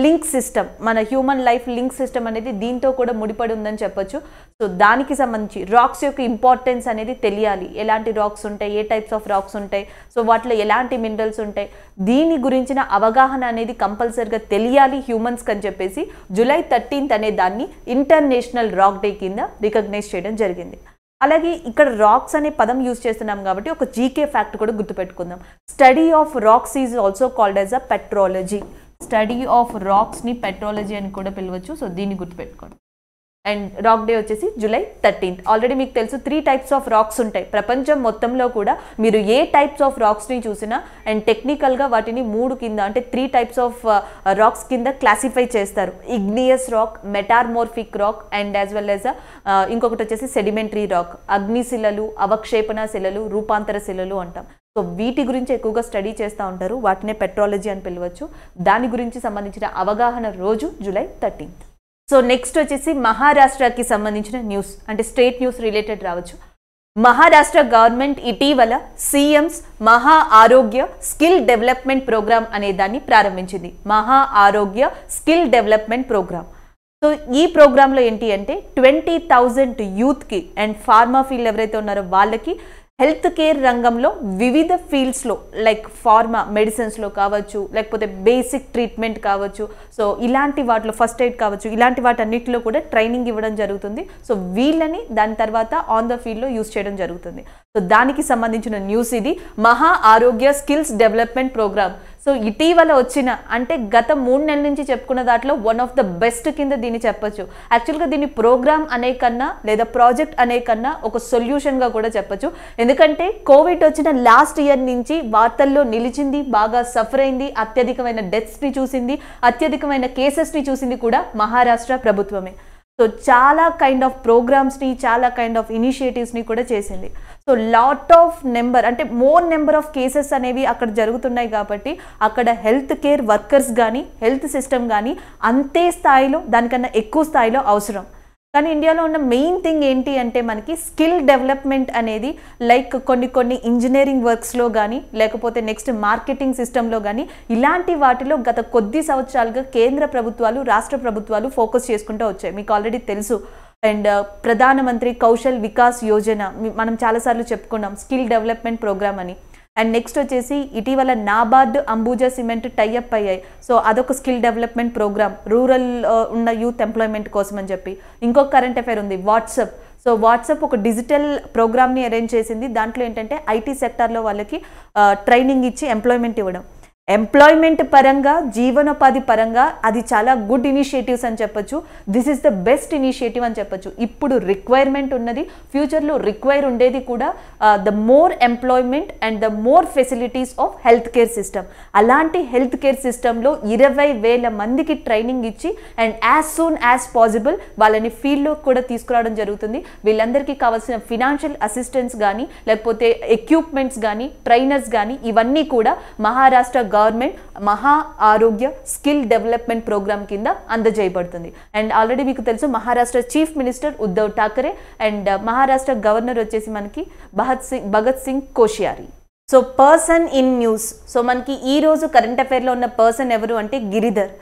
Speaker 1: లింక్ సిస్టమ్, మన హ్యూమన్ లైఫ్ లింక్ సిస్టమ్ అనేది దీంతో కూడా ముడిపడి ఉందని చెప్పొచ్చు. సో దానికి సంబంధించి రాక్స్ యొక్క ఇంపార్టెన్స్ అనేది తెలియాలి. ఎలాంటి రాక్స్ ఉంటాయి, ఏ టైప్స్ ఆఫ్ రాక్స్ ఉంటాయి, సో వాటిలో ఎలాంటి మినరల్స్ ఉంటాయి, దీని గురించిన అవగాహన అనేది కంపల్సరిగా తెలియాలి హ్యూమన్స్కి అని చెప్పేసి జూలై 13th అనే దాన్ని ఇంటర్నేషనల్ రాక్ డే కింద రికగ్నైజ్ చేయడం జరిగింది. అలాగే ఇక్కడ రాక్స్ అనే పదం యూజ్ చేస్తున్నాం కాబట్టి ఒక జీకే ఫ్యాక్ట్ కూడా గుర్తుపెట్టుకుందాం. Study of rocks is also called as a petrology. Study of రాక్స్ని పెట్రాలజీ అని కూడా పిలవచ్చు. సో దీన్ని గుర్తుపెట్టుకోండి. అండ్ రాక్ డే వచ్చేసి జూలై 13th. ఆల్రెడీ మీకు తెలుసు 3 టైప్స్ ఆఫ్ రాక్స్ ఉంటాయి ప్రపంచం మొత్తంలో కూడా. మీరు ఏ టైప్స్ ఆఫ్ రాక్స్ని చూసినా అండ్ టెక్నికల్గా వాటిని 3 కింద అంటే 3 టైప్స్ ఆఫ్ రాక్స్ కింద క్లాసిఫై చేస్తారు. Igneous rock, metamorphic rock and as well as ఇంకొకటి వచ్చేసి సెడిమెంటరీ రాక్. అగ్నిశిలలు, అవక్షేపణ శిలలు, రూపాంతర శిలలు అంటాం. సో వీటి గురించి ఎక్కువగా స్టడీ చేస్తూ ఉంటారు, వాటినే పెట్రాలజీ అని పిలవచ్చు. దాని గురించి సంబంధించిన అవగాహన రోజు జూలై 13th. సో నెక్స్ట్ వచ్చేసి మహారాష్ట్రకి సంబంధించిన న్యూస్, అంటే స్టేట్ న్యూస్ రిలేటెడ్ రావచ్చు. మహారాష్ట్ర గవర్నమెంట్ ఇటీవల సీఎంస్ మహా ఆరోగ్య స్కిల్ డెవలప్మెంట్ ప్రోగ్రామ్ అనే దాన్ని ప్రారంభించింది. మహా ఆరోగ్య స్కిల్ డెవలప్మెంట్ ప్రోగ్రామ్. సో ఈ ప్రోగ్రాంలో ఏంటి అంటే 20,000 యూత్కి అండ్ ఫార్మా ఫీల్డ్ ఎవరైతే ఉన్నారో వాళ్ళకి హెల్త్ కేర్ రంగంలో వివిధ ఫీల్డ్స్లో లైక్ ఫార్మా మెడిసిన్స్లో కావచ్చు, లేకపోతే బేసిక్ ట్రీట్మెంట్ కావచ్చు, సో ఇలాంటి వాటిలో ఫస్ట్ ఎయిడ్ కావచ్చు, ఇలాంటి వాటన్నిటిలో కూడా ట్రైనింగ్ ఇవ్వడం జరుగుతుంది. సో వీళ్ళని దాని తర్వాత ఆన్ ద ఫీల్డ్లో యూజ్ చేయడం జరుగుతుంది. సో దానికి సంబంధించిన న్యూస్ ఇది, మహా ఆరోగ్య స్కిల్స్ డెవలప్మెంట్ ప్రోగ్రామ్. సో ఇటీవల వచ్చిన అంటే గత 3 నెలల నుంచి చెప్పుకున్న దాంట్లో వన్ ఆఫ్ ద బెస్ట్ కింద దీన్ని చెప్పొచ్చు. యాక్చువల్గా దీన్ని ప్రోగ్రామ్ అనే కన్నా లేదా ప్రాజెక్ట్ అనే కన్నా ఒక సొల్యూషన్గా కూడా చెప్పొచ్చు. ఎందుకంటే కోవిడ్ వచ్చిన లాస్ట్ ఇయర్ నుంచి వార్తల్లో నిలిచింది, బాగా సఫర్ అయింది, అత్యధికమైన డెత్స్ని చూసింది, అత్యధికమైన కేసెస్ని చూసింది కూడా మహారాష్ట్ర ప్రభుత్వమే. సో సో చాలా కైండ్ ఆఫ్ ప్రోగ్రామ్స్ని, చాలా కైండ్ ఆఫ్ ఇనిషియేటివ్స్ని కూడా చేసింది. సో లాట్ ఆఫ్ నెంబర్ అంటే మోర్ నెంబర్ ఆఫ్ కేసెస్ అనేవి అక్కడ జరుగుతున్నాయి కాబట్టి అక్కడ హెల్త్ కేర్ వర్కర్స్ కానీ హెల్త్ సిస్టమ్ కానీ అంతే స్థాయిలో, దానికన్నా ఎక్కువ స్థాయిలో అవసరం. కానీ ఇండియాలో ఉన్న మెయిన్ థింగ్ ఏంటి అంటే మనకి స్కిల్ డెవలప్మెంట్ అనేది లైక్ కొన్ని ఇంజనీరింగ్ వర్క్స్లో కానీ లేకపోతే నెక్స్ట్ మార్కెటింగ్ సిస్టంలో కానీ ఇలాంటి వాటిలో గత కొద్ది సంవత్సరాలుగా కేంద్ర ప్రభుత్వాలు, రాష్ట్ర ప్రభుత్వాలు ఫోకస్ చేసుకుంటూ వచ్చాయి. మీకు ఆల్రెడీ తెలుసు. అండ్ ప్రధానమంత్రి కౌశల్ వికాస్ యోజన మనం చాలాసార్లు చెప్పుకున్నాం, స్కిల్ డెవలప్మెంట్ ప్రోగ్రామ్ అని. అండ్ నెక్స్ట్ వచ్చేసి ఇటీవల నాబార్డ్, అంబుజా సిమెంట్ టైఅప్ అయ్యాయి. సో అదొక స్కిల్ డెవలప్మెంట్ ప్రోగ్రామ్ రూరల్ ఉన్న యూత్ ఎంప్లాయ్మెంట్ కోసం అని చెప్పి. ఇంకొక కరెంట్ అఫైర్ ఉంది, వాట్సాప్. సో వాట్సాప్ ఒక డిజిటల్ ప్రోగ్రామ్ని అరేంజ్ చేసింది. దాంట్లో ఏంటంటే ఐటీ సెక్టార్లో వాళ్ళకి ట్రైనింగ్ ఇచ్చి ఎంప్లాయ్మెంట్ ఇవ్వడం. ఎంప్లాయ్మెంట్ పరంగా, జీవనోపాధి పరంగా అది చాలా గుడ్ ఇనిషియేటివ్స్ అని చెప్పొచ్చు. This is the best initiative అని చెప్పొచ్చు. ఇప్పుడు రిక్వైర్మెంట్ ఉన్నది, ఫ్యూచర్లో రిక్వైర్ ఉండేది కూడా the more employment and the more facilities of health care system. అలాంటి హెల్త్ కేర్ సిస్టంలో 20,000 మందికి ట్రైనింగ్ ఇచ్చి and as soon as possible వాళ్ళని ఫీల్డ్లో కూడా తీసుకురావడం జరుగుతుంది. వీళ్ళందరికీ కావాల్సిన ఫినాన్షియల్ అసిస్టెన్స్ కానీ లేకపోతే ఎక్విప్మెంట్స్ కానీ ట్రైనర్స్ కానీ ఇవన్నీ కూడా మహారాష్ట్ర గవర్నమెంట్ మహా ఆరోగ్య స్కిల్ డెవలప్మెంట్ ప్రోగ్రామ్ కింద అందజేయబడుతుంది. అండ్ ఆల్రెడీ మీకు తెలుసు Maharashtra chief minister Uddhav Thackeray and Maharashtra governor వచ్చేసి మనకి Bhagat Singh Koshyari. So person in news. So మనకి ఈ రోజు కరెంట్ అఫైర్లో ఉన్న పర్సన్ ఎవరు అంటే Giridhar,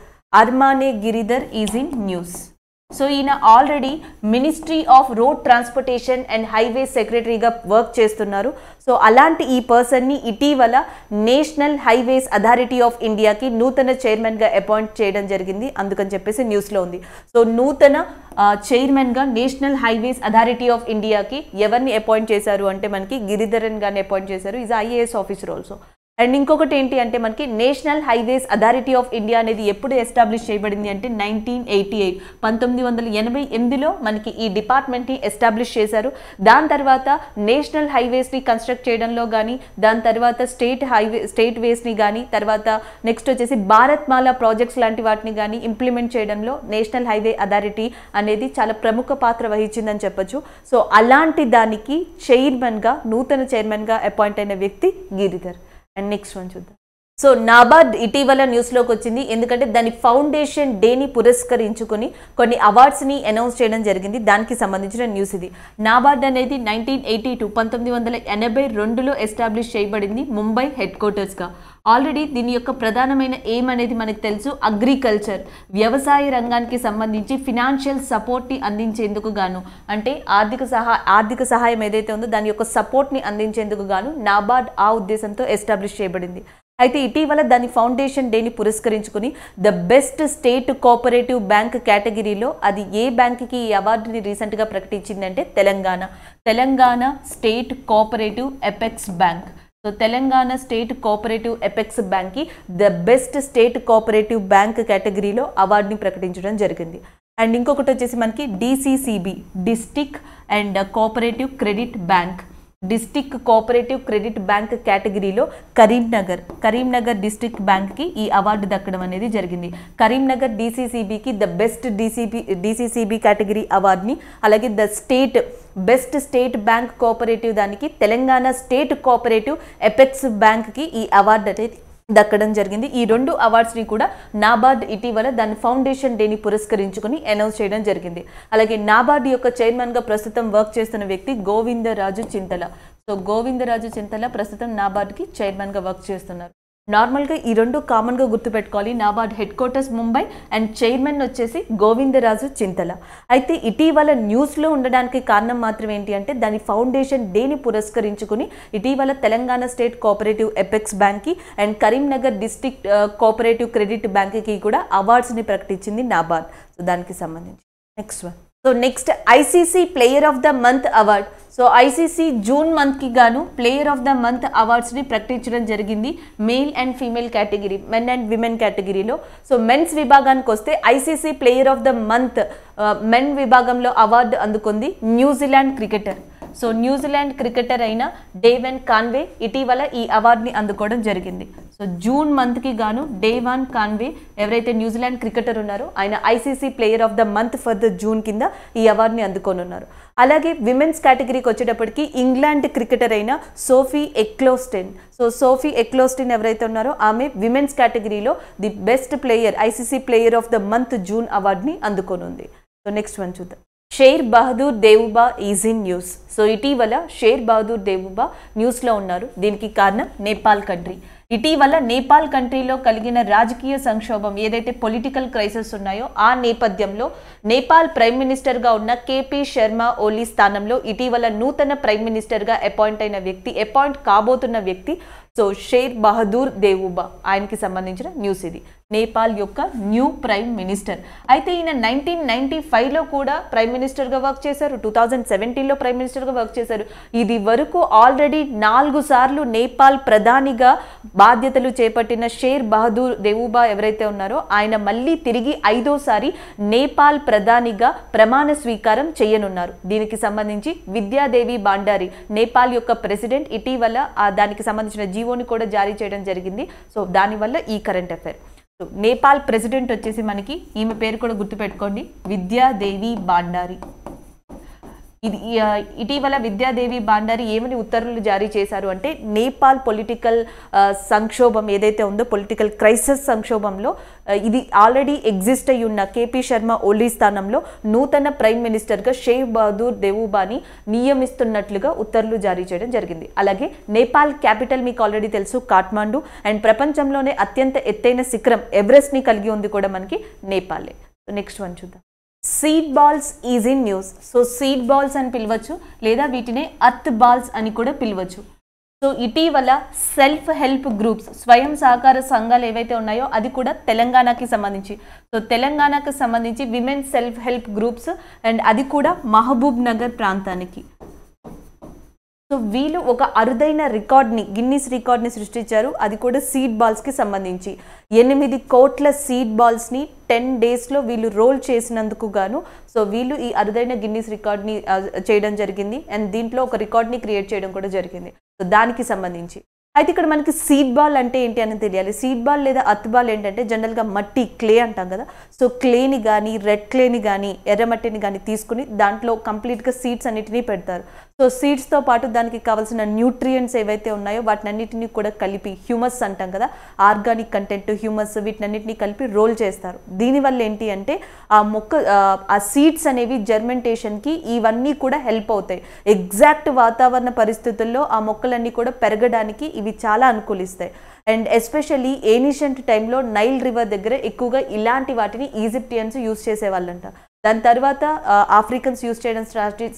Speaker 1: Armane Giridhar is in news. So ఈయన already ministry of road transportation and highways సెక్రటరీగా వర్క్ చేస్తున్నారు. సో అలాంటి ఈ పర్సన్ని ఇటీవల నేషనల్ హైవేస్ అథారిటీ ఆఫ్ ఇండియాకి నూతన చైర్మన్గా అపాయింట్ చేయడం జరిగింది. అందుకని చెప్పేసి న్యూస్లో ఉంది. సో నూతన చైర్మన్గా నేషనల్ హైవేస్ అథారిటీ ఆఫ్ ఇండియాకి ఎవరిని అపాయింట్ చేశారు అంటే మనకి గిరిధరన్ గారిని అపాయింట్ చేశారు. Is IAS officer also. And ఇంకొకటి ఏంటి అంటే మనకి national highways authority of India అనేది ఎప్పుడు ఎస్టాబ్లిష్ చేయబడింది అంటే 1988 1988లో మనకి ఈ డిపార్ట్మెంట్ని ఎస్టాబ్లిష్ చేశారు. దాని తర్వాత నేషనల్ హైవేస్ని కన్స్ట్రక్ట్ చేయడంలో కానీ, దాని తర్వాత స్టేట్ వేస్ని కానీ, తర్వాత నెక్స్ట్ వచ్చేసి భారత్ మాలా ప్రాజెక్ట్స్ లాంటి వాటిని కానీ ఇంప్లిమెంట్ చేయడంలో నేషనల్ హైవే అథారిటీ అనేది చాలా ప్రముఖ పాత్ర వహించిందని చెప్పొచ్చు. సో అలాంటి దానికి చైర్మన్గా, నూతన చైర్మన్గా అపాయింట్ అయిన వ్యక్తి గిరిధర్. అండ్ నెక్స్ట్ వన్ చూద్దాం. సో నాబార్డ్ ఇటీవల న్యూస్లోకి వచ్చింది. ఎందుకంటే దాని ఫౌండేషన్ డేని పురస్కరించుకొని కొన్ని అవార్డ్స్ని అనౌన్స్ చేయడం జరిగింది. దానికి సంబంధించిన న్యూస్ ఇది. నాబార్డ్ అనేది 1982లో ఎస్టాబ్లిష్ చేయబడింది ముంబై హెడ్ క్వార్టర్స్గా. ఆల్రెడీ దీని యొక్క ప్రధానమైన ఎయిమ్ అనేది మనకు తెలుసు, అగ్రికల్చర్, వ్యవసాయ రంగానికి సంబంధించి ఫినాన్షియల్ సపోర్ట్ని అందించేందుకు గాను, అంటే ఆర్థిక సహాయం ఏదైతే ఉందో దాని యొక్క సపోర్ట్ని అందించేందుకు గాను నాబార్డ్ ఆ ఉద్దేశంతో ఎస్టాబ్లిష్ చేయబడింది. అయితే ఇటీవల దాని ఫౌండేషన్ డేని పురస్కరించుకుని the best state cooperative bank కేటగిరీలో అది ఏ బ్యాంక్కి ఈ అవార్డుని రీసెంట్గా ప్రకటించిందంటే Telangana state cooperative apex bank. So Telangana state cooperative apex బ్యాంక్కి the best state cooperative bank కేటగిరీలో అవార్డుని ప్రకటించడం జరిగింది. అండ్ ఇంకొకటి వచ్చేసి మనకి DCCB, district and cooperative credit bank. District cooperative credit bank కేటగిరీలో కరీంనగర్ డిస్ట్రిక్ట్ బ్యాంక్కి ఈ అవార్డు దక్కడం అనేది జరిగింది. కరీంనగర్ DCCBకి ద బెస్ట్ DCCB కేటగిరీ అవార్డుని, అలాగే the best state bank cooperative దానికి తెలంగాణ స్టేట్ కోఆపరేటివ్ ఎపెక్స్ బ్యాంక్కి ఈ అవార్డు అనేది దక్కడం జరిగింది. ఈ 2 అవార్డ్స్ని కూడా నాబార్డ్ ఇటీవల దాని ఫౌండేషన్ డేని పురస్కరించుకొని అనౌన్స్ చేయడం జరిగింది. అలాగే నాబార్డ్ యొక్క చైర్మన్గా ప్రస్తుతం వర్క్ చేస్తున్న వ్యక్తి గోవిందరాజు చింతల. సో గోవిందరాజు చింతల ప్రస్తుతం నాబార్డ్కి చైర్మన్గా వర్క్ చేస్తున్నారు. నార్మల్గా ఈ 2 కామన్గా గుర్తుపెట్టుకోవాలి. NABARD head quarters Mumbai and chairman వచ్చేసి గోవిందరాజు చింతల. అయితే ఇటీవల న్యూస్లో ఉండడానికి కారణం మాత్రం ఏంటి అంటే దాని ఫౌండేషన్ డేని పురస్కరించుకుని ఇటీవల తెలంగాణ స్టేట్ కోఆపరేటివ్ ఎపెక్స్ బ్యాంక్కి and Karimnagar district cooperative credit బ్యాంక్కి కూడా అవార్డ్స్ని ప్రకటించింది నాబార్డ్. సో దానికి సంబంధించి next one. So next ICC player of the month award. So ICC June మంత్కి గాను ప్లేయర్ ఆఫ్ ద మంత్ అవార్డ్స్ని ప్రకటించడం జరిగింది. Male and female category, men and women కేటగిరీలో. సో మెన్స్ విభాగానికి వస్తే ICC player of the month men విభాగంలో award అందుకుంది New Zealand cricketer. So New Zealand cricketer అయిన డేవెన్ కాన్వే ఇటీవల ఈ అవార్డుని అందుకోవడం జరిగింది. సో జూన్ మంత్కి గాను డేవాన్ కాన్వే ఎవరైతే న్యూజిలాండ్ క్రికెటర్ ఉన్నారో ఆయన ICC player of the month for the June కింద ఈ అవార్డుని అందుకోనున్నారు. అలాగే విమెన్స్ కేటగిరీకి వచ్చేటప్పటికి ఇంగ్లాండ్ క్రికెటర్ అయిన సోఫీ ఎక్లోస్టెన్. సో సోఫీ ఎక్లోస్టెన్ ఎవరైతే ఉన్నారో ఆమె విమెన్స్ కేటగిరీలో the best player ICC player of the month June అవార్డుని అందుకోనుంది. సో నెక్స్ట్ వన్ చూద్దాం. Share Bahadur Deuba is in news. So ఇటీవల షేర్ బహదూర్ దేవుబా న్యూస్లో ఉన్నారు. దీనికి కారణం నేపాల్ కంట్రీ. ఇటీవల నేపాల్ కంట్రీలో కలిగిన రాజకీయ సంక్షోభం ఏదైతే పొలిటికల్ క్రైసిస్ ఉన్నాయో ఆ నేపథ్యంలో నేపాల్ ప్రైమ్ మినిస్టర్గా ఉన్న కేపీ శర్మ ఓలీ స్థానంలో ఇటీవల నూతన ప్రైమ్ మినిస్టర్గా అపాయింట్ కాబోతున్న వ్యక్తి సో షేర్ బహదూర్ దేవుబా ఆయనకి సంబంధించిన న్యూస్ ఇది. నేపాల్ యొక్క న్యూ ప్రైమ్ మినిస్టర్. అయితే ఈయన 1995లో కూడా ప్రైమ్ మినిస్టర్గా వర్క్ చేశారు, 2017లో ప్రైమ్ మినిస్టర్గా వర్క్ చేశారు. ఇది వరకు ఆల్రెడీ 4 సార్లు నేపాల్ ప్రధానిగా బాధ్యతలు చేపట్టిన షేర్ బహదూర్ దేవుబా ఎవరైతే ఉన్నారో ఆయన మళ్ళీ తిరిగి 5వసారి నేపాల్ ప్రధానిగా ప్రమాణ స్వీకారం చేయనున్నారు. దీనికి సంబంధించి విద్యాదేవి బాండారి నేపాల్ యొక్క ప్రెసిడెంట్ ఇటీవల దానికి సంబంధించిన జీవోని కూడా జారీ చేయడం జరిగింది. సో దానివల్ల ఈ కరెంట్ అఫైర్. నేపాల్ ప్రెసిడెంట్ వచ్చేసి మనకి ఈమె పేరు కూడా గుర్తుపెట్టుకోండి, విద్యాదేవి బాండారి. ఇది ఇటీవల విద్యాదేవి బాండారి ఏమని ఉత్తర్వులు జారీ చేశారు అంటే నేపాల్ పొలిటికల్ సంక్షోభం ఏదైతే ఉందో పొలిటికల్ క్రైసిస్ సంక్షోభంలో ఇది ఆల్రెడీ ఎగ్జిస్ట్ అయి ఉన్న కేపీ శర్మ ఓలీ స్థానంలో నూతన ప్రైమ్ మినిస్టర్గా షేర్ బహదూర్ దేవుబాని నియమిస్తున్నట్లుగా ఉత్తర్వులు జారీ చేయడం జరిగింది. అలాగే నేపాల్ క్యాపిటల్ మీకు ఆల్రెడీ తెలుసు కాఠ్మండు అండ్ ప్రపంచంలోనే అత్యంత ఎత్తైన శిఖరం ఎవరెస్ట్ని కలిగి ఉంది కూడా మనకి నేపాలే. నెక్స్ట్ వన్ చూద్దాం. Seed balls is in news. So seed balls అని పిలవచ్చు లేదా వీటినే అర్త్ బాల్స్ అని కూడా పిలవచ్చు. సో ఇటీవల సెల్ఫ్ హెల్ప్ గ్రూప్స్ స్వయం సహకార సంఘాలు ఏవైతే ఉన్నాయో అది కూడా తెలంగాణకి సంబంధించి సో తెలంగాణకు సంబంధించి women self help groups and అది కూడా మహబూబ్ నగర్ ప్రాంతానికి. సో వీళ్ళు ఒక అరుదైన రికార్డ్ని గిన్నీస్ రికార్డ్ని సృష్టించారు. అది కూడా సీడ్ బాల్స్కి సంబంధించి 8 కోట్ల సీడ్ బాల్స్ని 10 డేస్లో వీళ్ళు రోల్ చేసినందుకు గాను సో వీళ్ళు ఈ అరుదైన గిన్నీస్ రికార్డ్ని చేయడం జరిగింది అండ్ దీంట్లో ఒక రికార్డ్ని క్రియేట్ చేయడం కూడా జరిగింది. సో దానికి సంబంధించి అయితే ఇక్కడ మనకి సీడ్ బాల్ అంటే ఏంటి అని తెలియాలి. సీడ్ బాల్ లేదా అర్త్ బాల్ ఏంటంటే జనరల్గా మట్టి క్లే అంటాం కదా. సో క్లేని కానీ రెడ్ క్లేని కానీ ఎర్రమట్టిని కానీ తీసుకుని దాంట్లో కంప్లీట్గా సీడ్స్ అన్నిటినీ పెడతారు. సో సీడ్స్తో పాటు దానికి కావాల్సిన న్యూట్రియంట్స్ ఏవైతే ఉన్నాయో వాటినన్నిటినీ కూడా కలిపి హ్యూమస్ అంటాం కదా, ఆర్గానిక్ కంటెంట్ హ్యూమస్ వీటినన్నిటినీ కలిపి రోల్ చేస్తారు. దీనివల్ల ఏంటి అంటే ఆ సీడ్స్ అనేవి జర్మెంటేషన్కి ఇవన్నీ కూడా హెల్ప్ అవుతాయి. ఎగ్జాక్ట్ వాతావరణ పరిస్థితుల్లో ఆ మొక్కలన్నీ కూడా పెరగడానికి ఇవి చాలా అనుకూలిస్తాయి. అండ్ ఎస్పెషల్లీ ఏన్షియంట్ టైంలో నైల్ రివర్ దగ్గర ఎక్కువగా ఇలాంటి వాటిని ఈజిప్టియన్స్ యూజ్ చేసేవాళ్ళంట. దాని తర్వాత ఆఫ్రికన్స్ యూజ్ చేయడం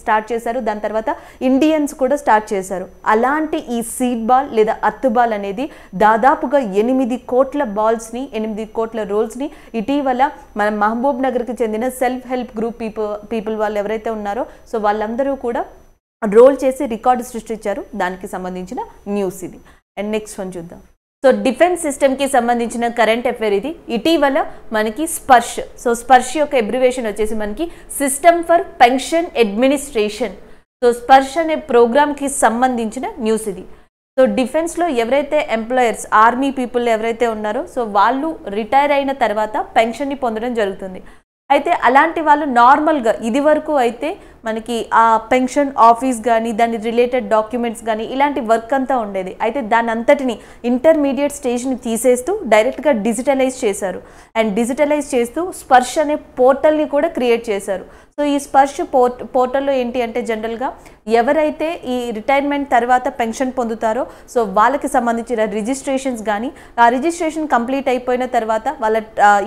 Speaker 1: స్టార్ట్ చేశారు. దాని తర్వాత ఇండియన్స్ కూడా స్టార్ట్ చేశారు. అలాంటి ఈ సీడ్ బాల్ లేదా అర్త్ బాల్ అనేది దాదాపుగా 8 కోట్ల బాల్స్ని 8 కోట్ల రోల్స్ని ఇటీవల మన మహబూబ్ నగర్కి చెందిన సెల్ఫ్ హెల్ప్ గ్రూప్ పీపుల్ వాళ్ళు ఎవరైతే ఉన్నారో సో వాళ్ళందరూ కూడా రోల్ చేసి రికార్డు సృష్టించారు. దానికి సంబంధించిన న్యూస్ ఇది. అండ్ నెక్స్ట్ వన్ చూద్దాం. సో డిఫెన్స్ సిస్టమ్కి సంబంధించిన కరెంట్ అఫైర్ ఇది. ఇటీవల మనకి స్పర్శ్ సో స్పర్శ్ యొక్క అబ్రివేషన్ వచ్చేసి మనకి system for pension administration. So Sparsh అనే ప్రోగ్రామ్కి సంబంధించిన న్యూస్ ఇది. సో డిఫెన్స్లో ఎవరైతే ఎంప్లాయర్స్ ఆర్మీ పీపుల్ ఎవరైతే ఉన్నారో సో వాళ్ళు రిటైర్ అయిన తర్వాత పెన్షన్ని పొందడం జరుగుతుంది. అయితే అలాంటి వాళ్ళు నార్మల్గా ఇది వరకు అయితే మనకి ఆ పెన్షన్ ఆఫీస్ కానీ దాని రిలేటెడ్ డాక్యుమెంట్స్ కానీ ఇలాంటి వర్క్ అంతా ఉండేది. అయితే దాని అంతటిని ఇంటర్మీడియట్ స్టేజ్ని తీసేస్తూ డైరెక్ట్గా డిజిటలైజ్ చేశారు. అండ్ డిజిటలైజ్ చేస్తూ స్పర్శ్ అనే పోర్టల్ని కూడా క్రియేట్ చేశారు. సో ఈ స్పర్శ్ పోర్టల్లో ఏంటి అంటే జనరల్గా ఎవరైతే ఈ రిటైర్మెంట్ తర్వాత పెన్షన్ పొందుతారో సో వాళ్ళకి సంబంధించిన రిజిస్ట్రేషన్స్ కానీ ఆ రిజిస్ట్రేషన్ కంప్లీట్ అయిపోయిన తర్వాత వాళ్ళ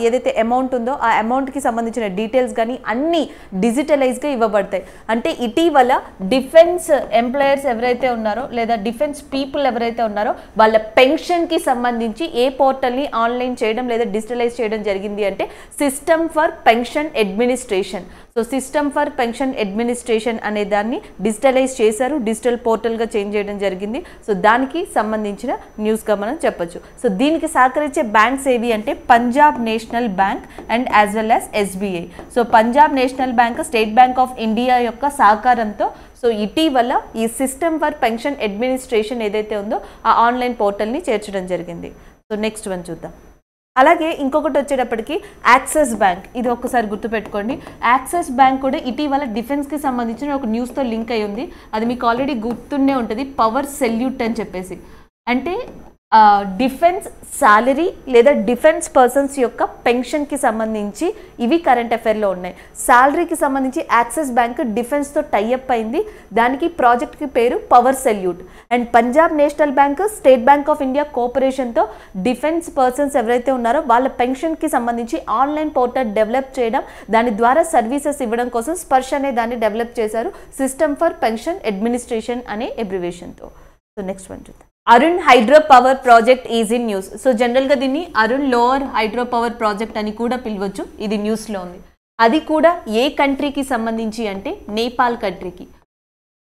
Speaker 1: ఏదైతే అమౌంట్ ఉందో ఆ అమౌంట్కి సంబంధించిన డీటెయిల్స్ కానీ అన్నీ డిజిటలైజ్గా ఇవ్వబడతాయి. అంటే ఇటీవల డిఫెన్స్ ఎంప్లాయర్స్ ఎవరైతే ఉన్నారో లేదా డిఫెన్స్ పీపుల్ ఎవరైతే ఉన్నారో వాళ్ళ పెన్షన్కి సంబంధించి ఏ పోర్టల్ని ఆన్లైన్ చేయడం లేదా డిజిటలైజ్ చేయడం జరిగింది అంటే system for pension administration. So system for pension administration అనే దాన్ని డిజిటలైజ్ చేశారు, డిజిటల్ పోర్టల్గా చేంజ్ చేయడం జరిగింది. సో దానికి సంబంధించిన న్యూస్గా మనం చెప్పొచ్చు. సో దీనికి సహకరించే బ్యాంక్స్ ఏవి అంటే Punjab National bank and as well as SBI. So Punjab National Bank State Bank of India యొక్క సహకారంతో సో ఇటీవల ఈ సిస్టమ్ ఫర్ పెన్షన్ అడ్మినిస్ట్రేషన్ ఏదైతే ఉందో ఆ ఆన్లైన్ పోర్టల్ని చేర్చడం జరిగింది. సో నెక్స్ట్ వన్ చూద్దాం. అలాగే ఇంకొకటి వచ్చేటప్పటికి యాక్సిస్ బ్యాంక్, ఇది ఒక్కసారి గుర్తుపెట్టుకోండి. యాక్సిస్ బ్యాంక్ కూడా ఇటీవల డిఫెన్స్కి సంబంధించిన ఒక న్యూస్తో లింక్ అయి ఉంది. అది మీకు ఆల్రెడీ గుర్తుండే ఉంటుంది, పవర్ సెల్యూట్ అని చెప్పేసి. అంటే డిఫెన్స్ సాలరీ లేదా డిఫెన్స్ పర్సన్స్ యొక్క పెన్షన్కి సంబంధించి ఇవి కరెంట్ అఫైర్లో ఉన్నాయి. సాలరీకి సంబంధించి యాక్సిస్ బ్యాంక్ డిఫెన్స్తో టైఅప్ అయింది, దానికి ప్రాజెక్ట్కి పేరు power salute. And Punjab National Bank, State Bank of India కోఆపరేషన్తో డిఫెన్స్ పర్సన్స్ ఎవరైతే ఉన్నారో వాళ్ళ పెన్షన్కి సంబంధించి ఆన్లైన్ పోర్టల్ డెవలప్ చేయడం, దాని ద్వారా సర్వీసెస్ ఇవ్వడం కోసం స్పర్శ్ అనే దాన్ని డెవలప్ చేశారు, సిస్టమ్ ఫర్ పెన్షన్ అడ్మినిస్ట్రేషన్ అనే అబ్రివేషన్తో. సో నెక్స్ట్ వన్ చూద్దాం. Arun hydro power project is in news. So జనరల్గా దీన్ని Arun lower hydro power project అని కూడా పిలవచ్చు. ఇది న్యూస్లో ఉంది. అది కూడా ఏ కంట్రీకి సంబంధించి అంటే నేపాల్ కంట్రీకి.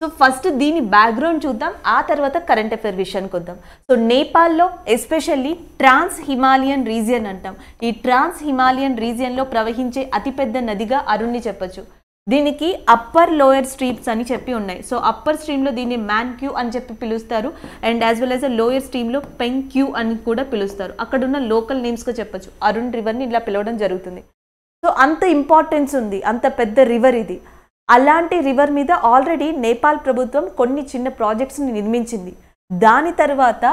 Speaker 1: సో ఫస్ట్ దీని బ్యాక్గ్రౌండ్ చూద్దాం, ఆ తర్వాత కరెంట్ అఫైర్ విషయానికి వద్దాం. సో నేపాల్లో ఎస్పెషల్లీ ట్రాన్స్ హిమాలయన్ రీజియన్ అంటాం. ఈ ట్రాన్స్ హిమాలయన్ రీజియన్లో ప్రవహించే అతిపెద్ద నదిగా అరుణ్ని చెప్పచ్చు. దీనికి అప్పర్ లోయర్ స్ట్రీమ్స్ అని చెప్పి ఉన్నాయి. సో అప్పర్ స్ట్రీమ్లో దీన్ని మ్యాన్ క్యూ అని చెప్పి పిలుస్తారు, and as well as lower స్ట్రీమ్లో పెంగ్ క్యూ అని కూడా పిలుస్తారు. అక్కడున్న లోకల్ నేమ్స్గా చెప్పచ్చు. అరుణ్ రివర్ని ఇలా పిలవడం జరుగుతుంది. సో అంత ఇంపార్టెన్స్ ఉంది, అంత పెద్ద రివర్ ఇది. అలాంటి రివర్ మీద ఆల్రెడీ నేపాల్ ప్రభుత్వం కొన్ని చిన్న ప్రాజెక్ట్స్ని నిర్మించింది. దాని తర్వాత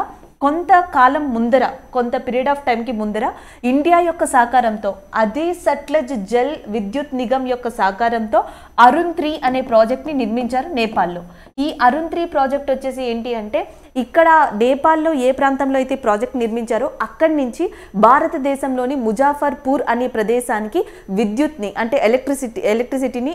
Speaker 1: కొంతకాలం ముందర, కొంత పీరియడ్ ఆఫ్ టైంకి ముందర ఇండియా యొక్క సహకారంతో, అదే సట్లెజ్ జల్ విద్యుత్ నిగమ్ యొక్క సహకారంతో అరుణ్ 3 అనే ప్రాజెక్ట్ని నిర్మించారు నేపాల్లో. ఈ అరుణ్ 3 ప్రాజెక్ట్ వచ్చేసి ఏంటి అంటే, ఇక్కడ నేపాల్లో ఏ ప్రాంతంలో అయితే ప్రాజెక్ట్ నిర్మించారో అక్కడి నుంచి భారతదేశంలోని ముజాఫర్పూర్ అనే ప్రదేశానికి విద్యుత్ని అంటే ఎలక్ట్రిసిటీని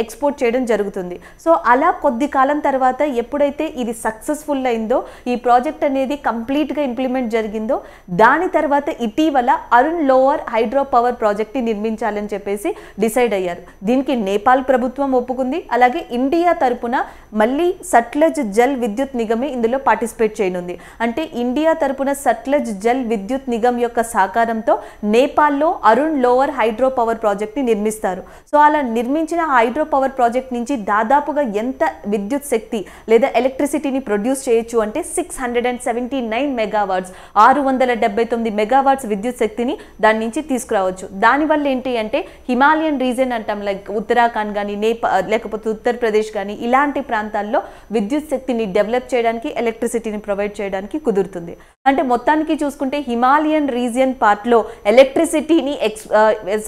Speaker 1: ఎక్స్పోర్ట్ చేయడం జరుగుతుంది. సో అలా కొద్ది కాలం తర్వాత ఎప్పుడైతే ఇది సక్సెస్ఫుల్ అయిందో, ఈ ప్రాజెక్ట్ అనేది కంప్లీట్గా ఇంప్లిమెంట్ జరిగిందో, దాని తర్వాత ఇటీవల అరుణ్ లోవర్ హైడ్రో పవర్ ప్రాజెక్ట్ని నిర్మించాలని చెప్పేసి డిసైడ్ అయ్యారు. దీనికి నేపాల్ ప్రభుత్వం ఒప్పుకుంది. అలాగే ఇండియా తరపున మళ్ళీ సట్లెజ్ జల్ విద్యుత్ నిగమే ఇందులో పార్టిసిపేట్ చేయనుంది. అంటే ఇండియా తరపున సట్లెజ్ జల్ విద్యుత్ నిగమ్ యొక్క సహకారంతో నేపాల్లో అరుణ్ లోవర్ హైడ్రో పవర్ ప్రాజెక్ట్ని నిర్మిస్తారు. సో అలా నిర్మించిన హైడ్రో పవర్ ప్రాజెక్ట్ నుంచి దాదాపుగా ఎంత విద్యుత్ శక్తి లేదా ఎలక్ట్రిసిటీని ప్రొడ్యూస్ చేయొచ్చు అంటే 679 మెగావాట్స్, 679 మెగావాట్స్ విద్యుత్ శక్తిని దాని నుంచి తీసుకురావచ్చు. దానివల్ల ఏంటి అంటే హిమాలయన్ రీజియన్ అంటాం, లైక్ ఉత్తరాఖండ్ కానీ లేకపోతే ఉత్తరప్రదేశ్ కానీ ఇలాంటి ప్రాంతాల్లో విద్యుత్ శక్తిని డెవలప్ చేయడానికి, ఎలక్ట్రిసిటీని ప్రొవైడ్ చేయడానికి కుదురుతుంది. అంటే మొత్తానికి చూసుకుంటే హిమాలయన్ రీజియన్ పార్ట్లో ఎలక్ట్రిసిటీని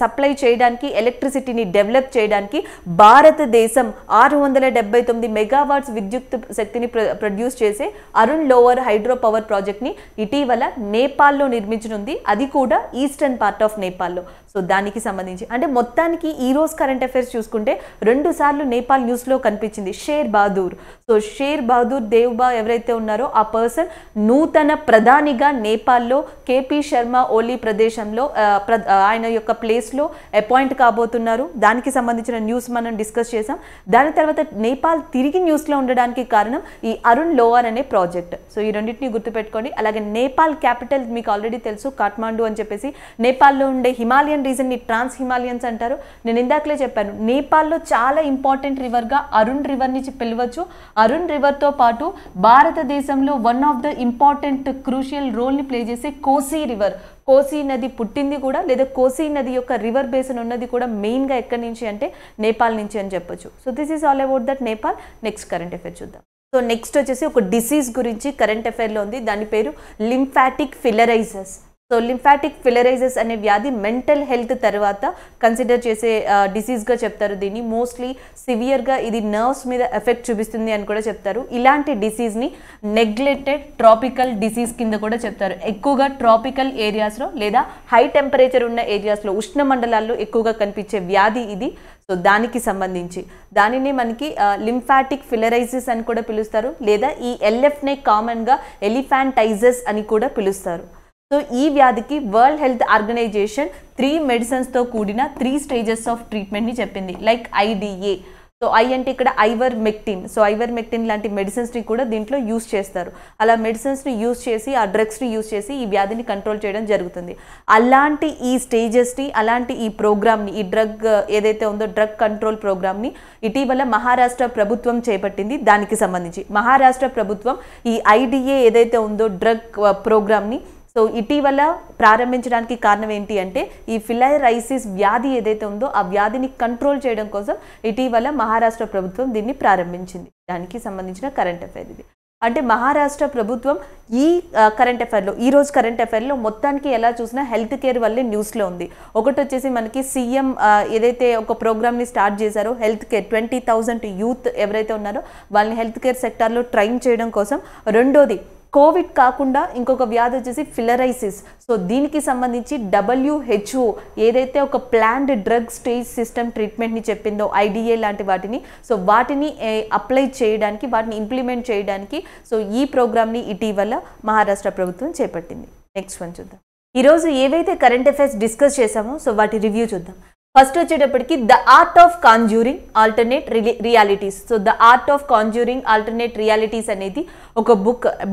Speaker 1: సప్లై చేయడానికి, ఎలక్ట్రిసిటీని డెవలప్ చేయడానికి భారతదేశం 679 మెగావాట్స్ విద్యుత్ శక్తిని ప్రొడ్యూస్ చేసే అరుణ్ లోవర్ హైడ్రో పవర్ ప్రాజెక్ట్ని ఇటీవల నేపాల్లో నిర్మించనుంది. అది కూడా ఈస్టర్న్ పార్ట్ ఆఫ్ నేపాల్లో. సో దానికి సంబంధించి అంటే మొత్తానికి ఈ రోజు కరెంట్ అఫైర్స్ చూసుకుంటే 2 సార్లు నేపాల్ న్యూస్లో కనిపించింది share Bahadur. So share Bahadur Deuba ఎవరైతే ఉన్నారో ఆ పర్సన్ నూతన ప్రధానిగా నేపాల్లో కేపీ శర్మ ఓలీ ప్రదేశంలో ఆయన యొక్క ప్లేస్లో అపాయింట్ కాబోతున్నారు. దానికి సంబంధించిన న్యూస్ మనం డిస్కస్ చేసాం. దాని తర్వాత నేపాల్ తిరిగి న్యూస్లో ఉండడానికి కారణం ఈ అరుణ్ లోవర్ అనే ప్రాజెక్ట్. సో ఈ రెండింటిని గుర్తుపెట్టుకోండి. అలాగే నేపాల్ క్యాపిటల్ మీకు ఆల్రెడీ తెలుసు కాఠ్మాండు అని చెప్పేసి. నేపాల్లో ఉండే హిమాలయన్ రీజన్ని ట్రాన్స్ హిమాలయన్స్ అంటారు. నేను ఇందాకలే చెప్పాను, నేపాల్లో చాలా ఇంపార్టెంట్ రివర్గా అరుణ్ రివర్ నుంచి పిలవచ్చు. అరుణ్ రివర్తో పాటు భారతదేశంలో one of the important crucial రోల్ని ప్లే చేసే కోసీ రివర్, కోసీ నది పుట్టింది కూడా లేదా కోసీ నది యొక్క రివర్ బేసిన్ ఉన్నది కూడా మెయిన్గా ఎక్కడి నుంచి అంటే నేపాల్ నుంచి అని చెప్పొచ్చు. So this is all about that Nepal. Next current affair చూద్దాం. సో నెక్స్ట్ వచ్చేసి ఒక డిసీజ్ గురించి కరెంట్ అఫైర్లో ఉంది. దాని పేరు లింఫాటిక్ ఫిలరైజెస్. సో లింఫాటిక్ ఫిలరైజెస్ అనే వ్యాధి మెంటల్ హెల్త్ తర్వాత కన్సిడర్ చేసే డిసీజ్గా చెప్తారు. దీన్ని మోస్ట్లీ సివియర్గా ఇది నర్వ్స్ మీద ఎఫెక్ట్ చూపిస్తుంది అని కూడా చెప్తారు. ఇలాంటి డిసీజ్ని నెగ్లెక్టెడ్ ట్రాపికల్ డిసీజ్ కింద కూడా చెప్తారు. ఎక్కువగా ట్రాపికల్ ఏరియాస్లో లేదా హై టెంపరేచర్ ఉన్న ఏరియాస్లో, ఉష్ణ మండలాల్లో ఎక్కువగా కనిపించే వ్యాధి ఇది. సో దానికి సంబంధించి దానిని మనకి లింఫాటిక్ ఫిలరైసిస్ అని కూడా పిలుస్తారు, లేదా ఈ ఎల్ఎఫ్నే కామన్గా ఎలిఫాంటైజెస్ అని కూడా పిలుస్తారు. సో ఈ వ్యాధికి వరల్డ్ హెల్త్ ఆర్గనైజేషన్ 3 మెడిసిన్స్తో కూడిన 3 స్టేజెస్ ఆఫ్ ట్రీట్మెంట్ని చెప్పింది. Like IDA. సో ఐ అంటే ఇక్కడ ఐవర్మెక్టిన్. సో ఐవర్మెక్టిన్ లాంటి మెడిసిన్స్ని కూడా దీంట్లో యూస్ చేస్తారు. అలా మెడిసిన్స్ని యూస్ చేసి, ఆ డ్రగ్స్ని యూస్ చేసి ఈ వ్యాధిని కంట్రోల్ చేయడం జరుగుతుంది. అలాంటి ఈ స్టేజెస్ని, అలాంటి ఈ ప్రోగ్రామ్ని, ఈ డ్రగ్ ఏదైతే ఉందో డ్రగ్ కంట్రోల్ ప్రోగ్రామ్ని ఇటీవల మహారాష్ట్ర ప్రభుత్వం చేపట్టింది. దానికి సంబంధించి మహారాష్ట్ర ప్రభుత్వం ఈ ఐడిఏ ఏదైతే ఉందో డ్రగ్ ప్రోగ్రామ్ని సో ఇటీవల ప్రారంభించడానికి కారణం ఏంటి అంటే ఈ ఫిలైరైసిస్ వ్యాధి ఏదైతే ఉందో ఆ వ్యాధిని కంట్రోల్ చేయడం కోసం ఇటీవల మహారాష్ట్ర ప్రభుత్వం దీన్ని ప్రారంభించింది. దానికి సంబంధించిన కరెంట్ అఫైర్ ఇది. అంటే మహారాష్ట్ర ప్రభుత్వం ఈ కరెంట్ అఫైర్లో ఈరోజు కరెంట్ అఫైర్లో మొత్తానికి ఎలా చూసినా హెల్త్ కేర్ వల్లే న్యూస్లో ఉంది. ఒకటి వచ్చేసి మనకి సీఎం ఏదైతే ఒక ప్రోగ్రామ్ని స్టార్ట్ చేశారో హెల్త్ కేర్ 20,000 యూత్ ఎవరైతే ఉన్నారో వాళ్ళని హెల్త్ కేర్ సెక్టార్లో ట్రైన్ చేయడం కోసం. రెండోది కోవిడ్ కాకుండా ఇంకొక వ్యాధి వచ్చేసి ఫిలరైసిస్. సో దీనికి సంబంధించి WHO ఏదైతే ఒక ప్లాన్డ్ డ్రగ్ స్టేజ్ సిస్టమ్ ట్రీట్మెంట్ని చెప్పిందో IDA లాంటి వాటిని, సో వాటిని అప్లై చేయడానికి వాటిని ఇంప్లిమెంట్ చేయడానికి సో ఈ ప్రోగ్రామ్ని ఇటీవల మహారాష్ట్ర ప్రభుత్వం చేపట్టింది. నెక్స్ట్ వన్ చూద్దాం. ఈరోజు ఏవైతే కరెంట్ అఫైర్స్ డిస్కస్ చేసామో సో వాటి రివ్యూ చూద్దాం. ఫస్ట్ వచ్చేటప్పటికి the art of conjuring alternate realities. So the art of conjuring alternate realities అనేది ఒక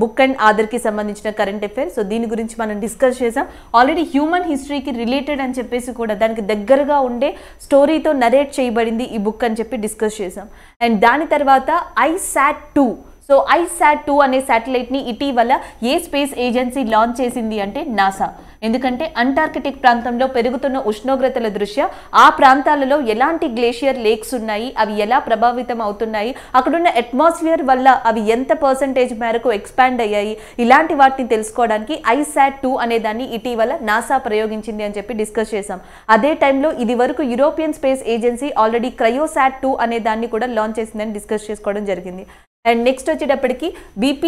Speaker 1: బుక్ అండ్ ఆథర్కి సంబంధించిన కరెంట్ అఫైర్. సో దీని గురించి మనం డిస్కస్ చేసాం. ఆల్రెడీ హ్యూమన్ హిస్టరీకి రిలేటెడ్ అని చెప్పేసి కూడా దానికి దగ్గరగా ఉండే స్టోరీతో నరేట్ చేయబడింది ఈ బుక్ అని చెప్పి డిస్కస్ చేసాం. అండ్ దాని తర్వాత ISAT-2. సో ISAT-2 అనే శాటిలైట్ని ఇటీవల ఏ స్పేస్ ఏజెన్సీ లాంచ్ చేసింది అంటే నాసా. ఎందుకంటే అంటార్కిటిక్ ప్రాంతంలో పెరుగుతున్న ఉష్ణోగ్రతల దృష్ట్యా ఆ ప్రాంతాలలో ఎలాంటి గ్లేషియర్ లేక్స్ ఉన్నాయి, అవి ఎలా ప్రభావితం అవుతున్నాయి, అక్కడున్న అట్మాస్ఫియర్ వల్ల అవి ఎంత పర్సంటేజ్ మేరకు ఎక్స్పాండ్ అయ్యాయి, ఇలాంటి వాటిని తెలుసుకోవడానికి ISAT-2 అనే దాన్ని ఇటీవల నాసా ప్రయోగించింది అని చెప్పి డిస్కస్ చేసాం. అదే టైంలో ఇది వరకు యూరోపియన్ స్పేస్ ఏజెన్సీ ఆల్రెడీ క్రయోసాట్-2 అనే దాన్ని కూడా లాంచ్ చేసిందని డిస్కస్ చేసుకోవడం జరిగింది. అండ్ నెక్స్ట్ వచ్చేటప్పటికి BP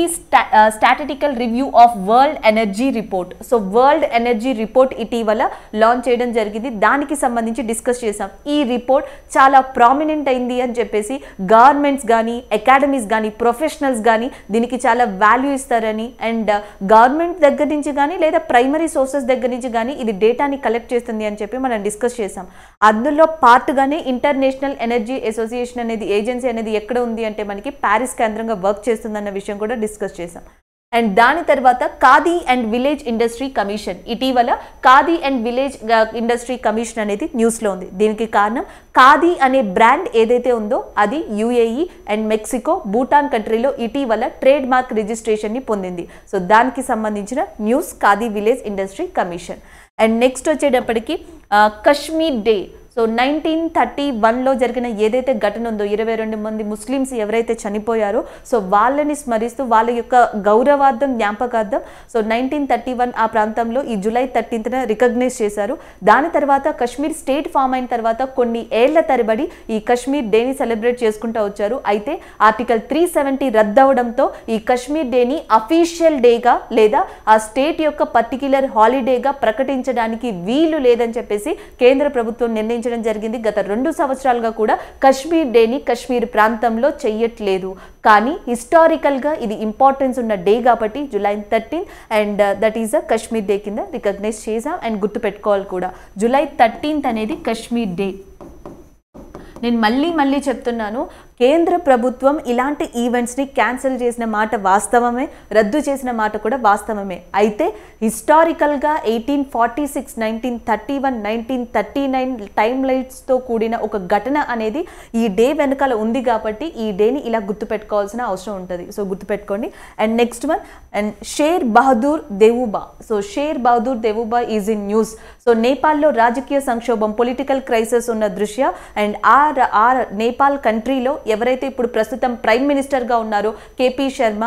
Speaker 1: statistical review of world energy report. So world energy report ఇటీవల లాంచ్ చేయడం జరిగింది. దానికి సంబంధించి డిస్కస్ చేసాం. ఈ రిపోర్ట్ చాలా ప్రామినెంట్ అయింది అని చెప్పేసి గవర్నమెంట్స్ కానీ అకాడమీస్ కానీ ప్రొఫెషనల్స్ కానీ దీనికి చాలా వాల్యూ ఇస్తారని, అండ్ గవర్నమెంట్ దగ్గర నుంచి కానీ లేదా ప్రైమరీ సోర్సెస్ దగ్గర నుంచి కానీ ఇది డేటాని కలెక్ట్ చేస్తుంది అని చెప్పి మనం డిస్కస్ చేసాం. అందులో పార్ట్గానే ఇంటర్నేషనల్ ఎనర్జీ అసోసియేషన్ అనేది ఏజెన్సీ అనేది ఎక్కడ ఉంది అంటే మనకి ప్యారిస్ కేంద్రంగా వర్క్ చేస్తుందన్న విషయం కూడా డిస్కస్ చేసాం. అండ్ దాని తర్వాత khadi and village industry commission. ఇటీవల khadi and village industry commission అనేది న్యూస్లో ఉంది. దీనికి కారణం ఖాదీ అనే బ్రాండ్ ఏదైతే ఉందో అది UAE అండ్ మెక్సికో, భూటాన్ కంట్రీలో ఇటీవల ట్రేడ్ మార్క్ రిజిస్ట్రేషన్ని పొందింది. సో దానికి సంబంధించిన news khadi village industry commission. And next వచ్చేటప్పటికి కశ్మీర్ డే. సో 1931లో జరిగిన ఏదైతే ఘటన ఉందో 22 మంది ముస్లిమ్స్ ఎవరైతే చనిపోయారో సో వాళ్ళని స్మరిస్తూ వాళ్ళ యొక్క గౌరవార్థం జ్ఞాపకార్థం సో 1931 ఆ ప్రాంతంలో ఈ జూలై 13న రికగ్నైజ్ చేశారు. దాని తర్వాత కశ్మీర్ స్టేట్ ఫామ్ అయిన తర్వాత కొన్ని ఏళ్ల తరబడి ఈ కశ్మీర్ డేని సెలబ్రేట్ చేసుకుంటూ వచ్చారు. అయితే ఆర్టికల్ 370 రద్దవడంతో ఈ కశ్మీర్ డేని అఫీషియల్ డేగా లేదా ఆ స్టేట్ యొక్క పర్టిక్యులర్ హాలిడేగా ప్రకటించడానికి వీలు లేదని చెప్పేసి కేంద్ర ప్రభుత్వం నిర్ణయించారు జరిగింది. గత 2 సంవత్సరాలుగా కూడా కశ్మీర్ డేని కశ్మీర్ ప్రాంతంలో చెయ్యట్లేదు. కానీ హిస్టారికల్ గా ఇది ఇంపార్టెన్స్ ఉన్న డే కాబట్టి July 13 and that is a Kashmir day కింద రికగ్నైజ్ చేసాం. అండ్ గుర్తు పెట్టుకోవాలి కూడా జూలై 13 అనేది కశ్మీర్ డే. నేను మళ్ళీ చెప్తున్నాను, కేంద్ర ప్రభుత్వం ఇలాంటి ఈవెంట్స్ని క్యాన్సిల్ చేసిన మాట వాస్తవమే, రద్దు చేసిన మాట కూడా వాస్తవమే. అయితే హిస్టారికల్గా 1846, 1931, 1939 టైమ్ లైట్స్తో కూడిన ఒక ఘటన అనేది ఈ డే వెనకాల ఉంది కాబట్టి ఈ డేని ఇలా గుర్తుపెట్టుకోవాల్సిన అవసరం ఉంటుంది. సో గుర్తుపెట్టుకోండి. And next one and share Bahadur Deuba. So share Bahadur Deuba is in news. So నేపాల్లో రాజకీయ సంక్షోభం పొలిటికల్ క్రైసిస్ ఉన్న దృష్ట్యా అండ్ ఆ నేపాల్ కంట్రీలో ఎవరైతే ఇప్పుడు ప్రస్తుతం ప్రైమ్ మినిస్టర్గా ఉన్నారో KP శర్మ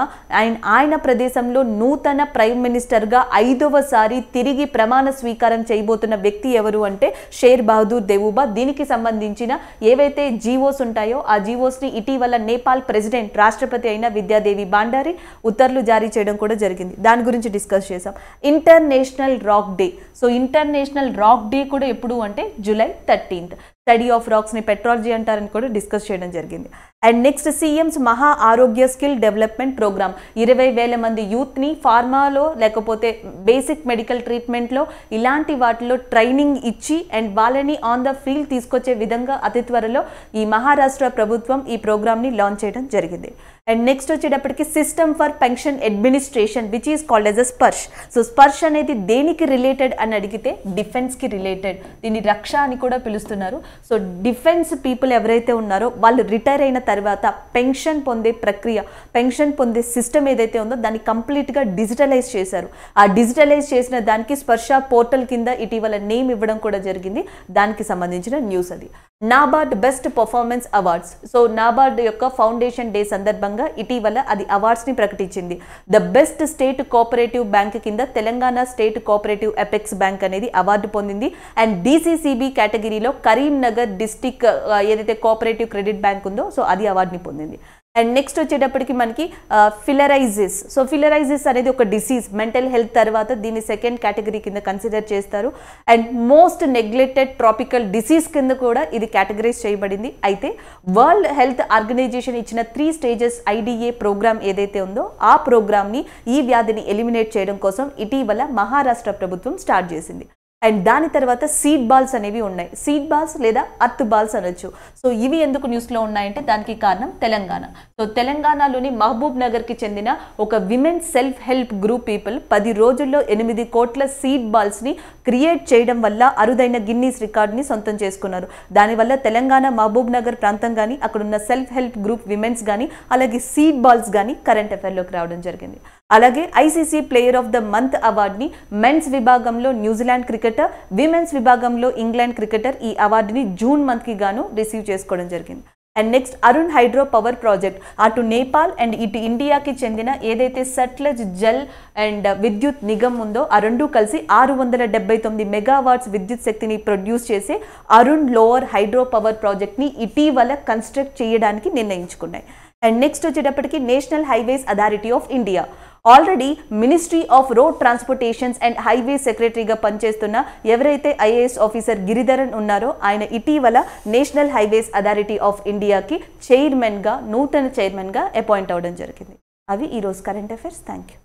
Speaker 1: ఆయన ప్రదేశంలో నూతన ప్రైమ్ మినిస్టర్గా 5వసారి తిరిగి ప్రమాణ స్వీకారం చేయబోతున్న వ్యక్తి ఎవరు అంటే షేర్ బహదూర్ దేవుబా. దీనికి సంబంధించిన ఏవైతే జీవోస్ ఉంటాయో ఆ జీవోస్ని ఇటీవల నేపాల్ ప్రెసిడెంట్ రాష్ట్రపతి అయిన విద్యాదేవి బాండారి ఉత్తర్వులు జారీ చేయడం కూడా జరిగింది. దాని గురించి డిస్కస్ చేసాం. International rock day. So international rock day కూడా ఎప్పుడు అంటే జూలై 13th. స్టడీ ఆఫ్ రాక్స్ని పెట్రాలజీ అంటారని కూడా డిస్కస్ చేయడం జరిగింది. అండ్ నెక్స్ట్ సీఎంస్ మహా ఆరోగ్య స్కిల్ డెవలప్మెంట్ ప్రోగ్రామ్. 20,000 మంది యూత్ని ఫార్మాలో లేకపోతే బేసిక్ మెడికల్ ట్రీట్మెంట్లో ఇలాంటి వాటిలో ట్రైనింగ్ ఇచ్చి అండ్ వాళ్ళని ఆన్ ద ఫీల్డ్ తీసుకొచ్చే విధంగా అతి త్వరలో ఈ మహారాష్ట్ర ప్రభుత్వం ఈ ప్రోగ్రామ్ని లాంచ్ చేయడం జరిగింది. అండ్ నెక్స్ట్ వచ్చేటప్పటికి system for pension administration which is called as a Sparsh. So Sparsh అనేది దేనికి రిలేటెడ్ అని అడిగితే డిఫెన్స్కి రిలేటెడ్, దీన్ని రక్ష అని కూడా పిలుస్తున్నారు. సో డిఫెన్స్ పీపుల్ ఎవరైతే ఉన్నారో వాళ్ళు రిటైర్ అయిన తర్వాత పెన్షన్ పొందే ప్రక్రియ, పెన్షన్ పొందే సిస్టమ్ ఏదైతే ఉందో దాన్ని కంప్లీట్గా డిజిటలైజ్ చేశారు. ఆ డిజిటలైజ్ చేసిన దానికి స్పర్శ పోర్టల్ కింద ఇటీవల నేమ్ ఇవ్వడం కూడా జరిగింది. దానికి సంబంధించిన న్యూస్ అది. NABARD best performance awards. So NABARD యొక్క ఫౌండేషన్ డే సందర్భంగా ఇటీవల అది అవార్డ్స్ని ప్రకటించింది. The best state cooperative bank కింద Telangana state cooperative apex bank అనేది అవార్డు పొందింది. అండ్ DCCB కేటగిరీలో కరీంనగర్ డిస్టిక్ ఏదైతే కోఆపరేటివ్ క్రెడిట్ బ్యాంక్ ఉందో సో అది అవార్డుని పొందింది. అండ్ నెక్స్ట్ వచ్చేటప్పటికి మనకి ఫిలరైజిస్. సో ఫిలరైజిస్ అనేది ఒక డిసీజ్, మెంటల్ హెల్త్ తర్వాత దీన్ని సెకండ్ కేటగిరీ కింద కన్సిడర్ చేస్తారు. And most neglected tropical disease కింద కూడా ఇది కేటగరైజ్ చేయబడింది. అయితే వరల్డ్ హెల్త్ ఆర్గనైజేషన్ ఇచ్చిన 3 స్టేజెస్ IDA ప్రోగ్రామ్ ఏదైతే ఉందో ఆ ప్రోగ్రామ్ని ఈ వ్యాధిని ఎలిమినేట్ చేయడం కోసం ఇటీవల మహారాష్ట్ర ప్రభుత్వం స్టార్ట్ చేసింది. అండ్ దాని తర్వాత సీడ్ బాల్స్ అనేవి ఉన్నాయి. సీడ్ బాల్స్ లేదా అర్త్ బాల్స్ అనొచ్చు. సో ఇవి ఎందుకు న్యూస్లో ఉన్నాయంటే దానికి కారణం తెలంగాణ. సో తెలంగాణలోని మహబూబ్ నగర్కి చెందిన ఒక women self help group people 10 రోజుల్లో 8 కోట్ల సీడ్ బాల్స్ని క్రియేట్ చేయడం వల్ల అరుదైన గిన్నీస్ రికార్డ్ని సొంతం చేసుకున్నారు. దానివల్ల తెలంగాణ మహబూబ్ నగర్ ప్రాంతం కానీ అక్కడున్న సెల్ఫ్ హెల్ప్ గ్రూప్ విమెన్స్ కానీ అలాగే సీడ్ బాల్స్ కానీ కరెంట్ అఫైర్లోకి రావడం జరిగింది. అలాగే ICC player of the month అవార్డుని మెన్స్ విభాగంలో న్యూజిలాండ్ క్రికెటర్, విమెన్స్ విభాగంలో ఇంగ్లాండ్ క్రికెటర్ ఈ అవార్డుని జూన్ మంత్కి గాను రిసీవ్ చేసుకోవడం జరిగింది. And next Arun hydro power project అటు నేపాల్ అండ్ ఇటు ఇండియాకి చెందిన ఏదైతే సట్లెజ్ జల్ అండ్ విద్యుత్ నిగమ్ ఉందో ఆ రెండు కలిసి 679 మెగావాట్స్ విద్యుత్ శక్తిని ప్రొడ్యూస్ చేసే అరుణ్ లోవర్ హైడ్రో పవర్ ప్రాజెక్ట్ని ఇటీవల కన్స్ట్రక్ట్ చేయడానికి నిర్ణయించుకున్నాయి. అండ్ నెక్స్ట్ వచ్చేటప్పటికి national highways authority of India already ministry of road transportations and highway సెక్రటరీగా పనిచేస్తున్న ఎవరైతే IAS ఆఫీసర్ గిరిధరన్ ఉన్నారో ఆయన ఇటీవల నేషనల్ హైవేస్ అథారిటీ ఆఫ్ ఇండియాకి నూతన చైర్మన్గా అపాయింట్ అవ్వడం జరిగింది. అవి ఈరోజు కరెంట్ అఫైర్స్. Thank you.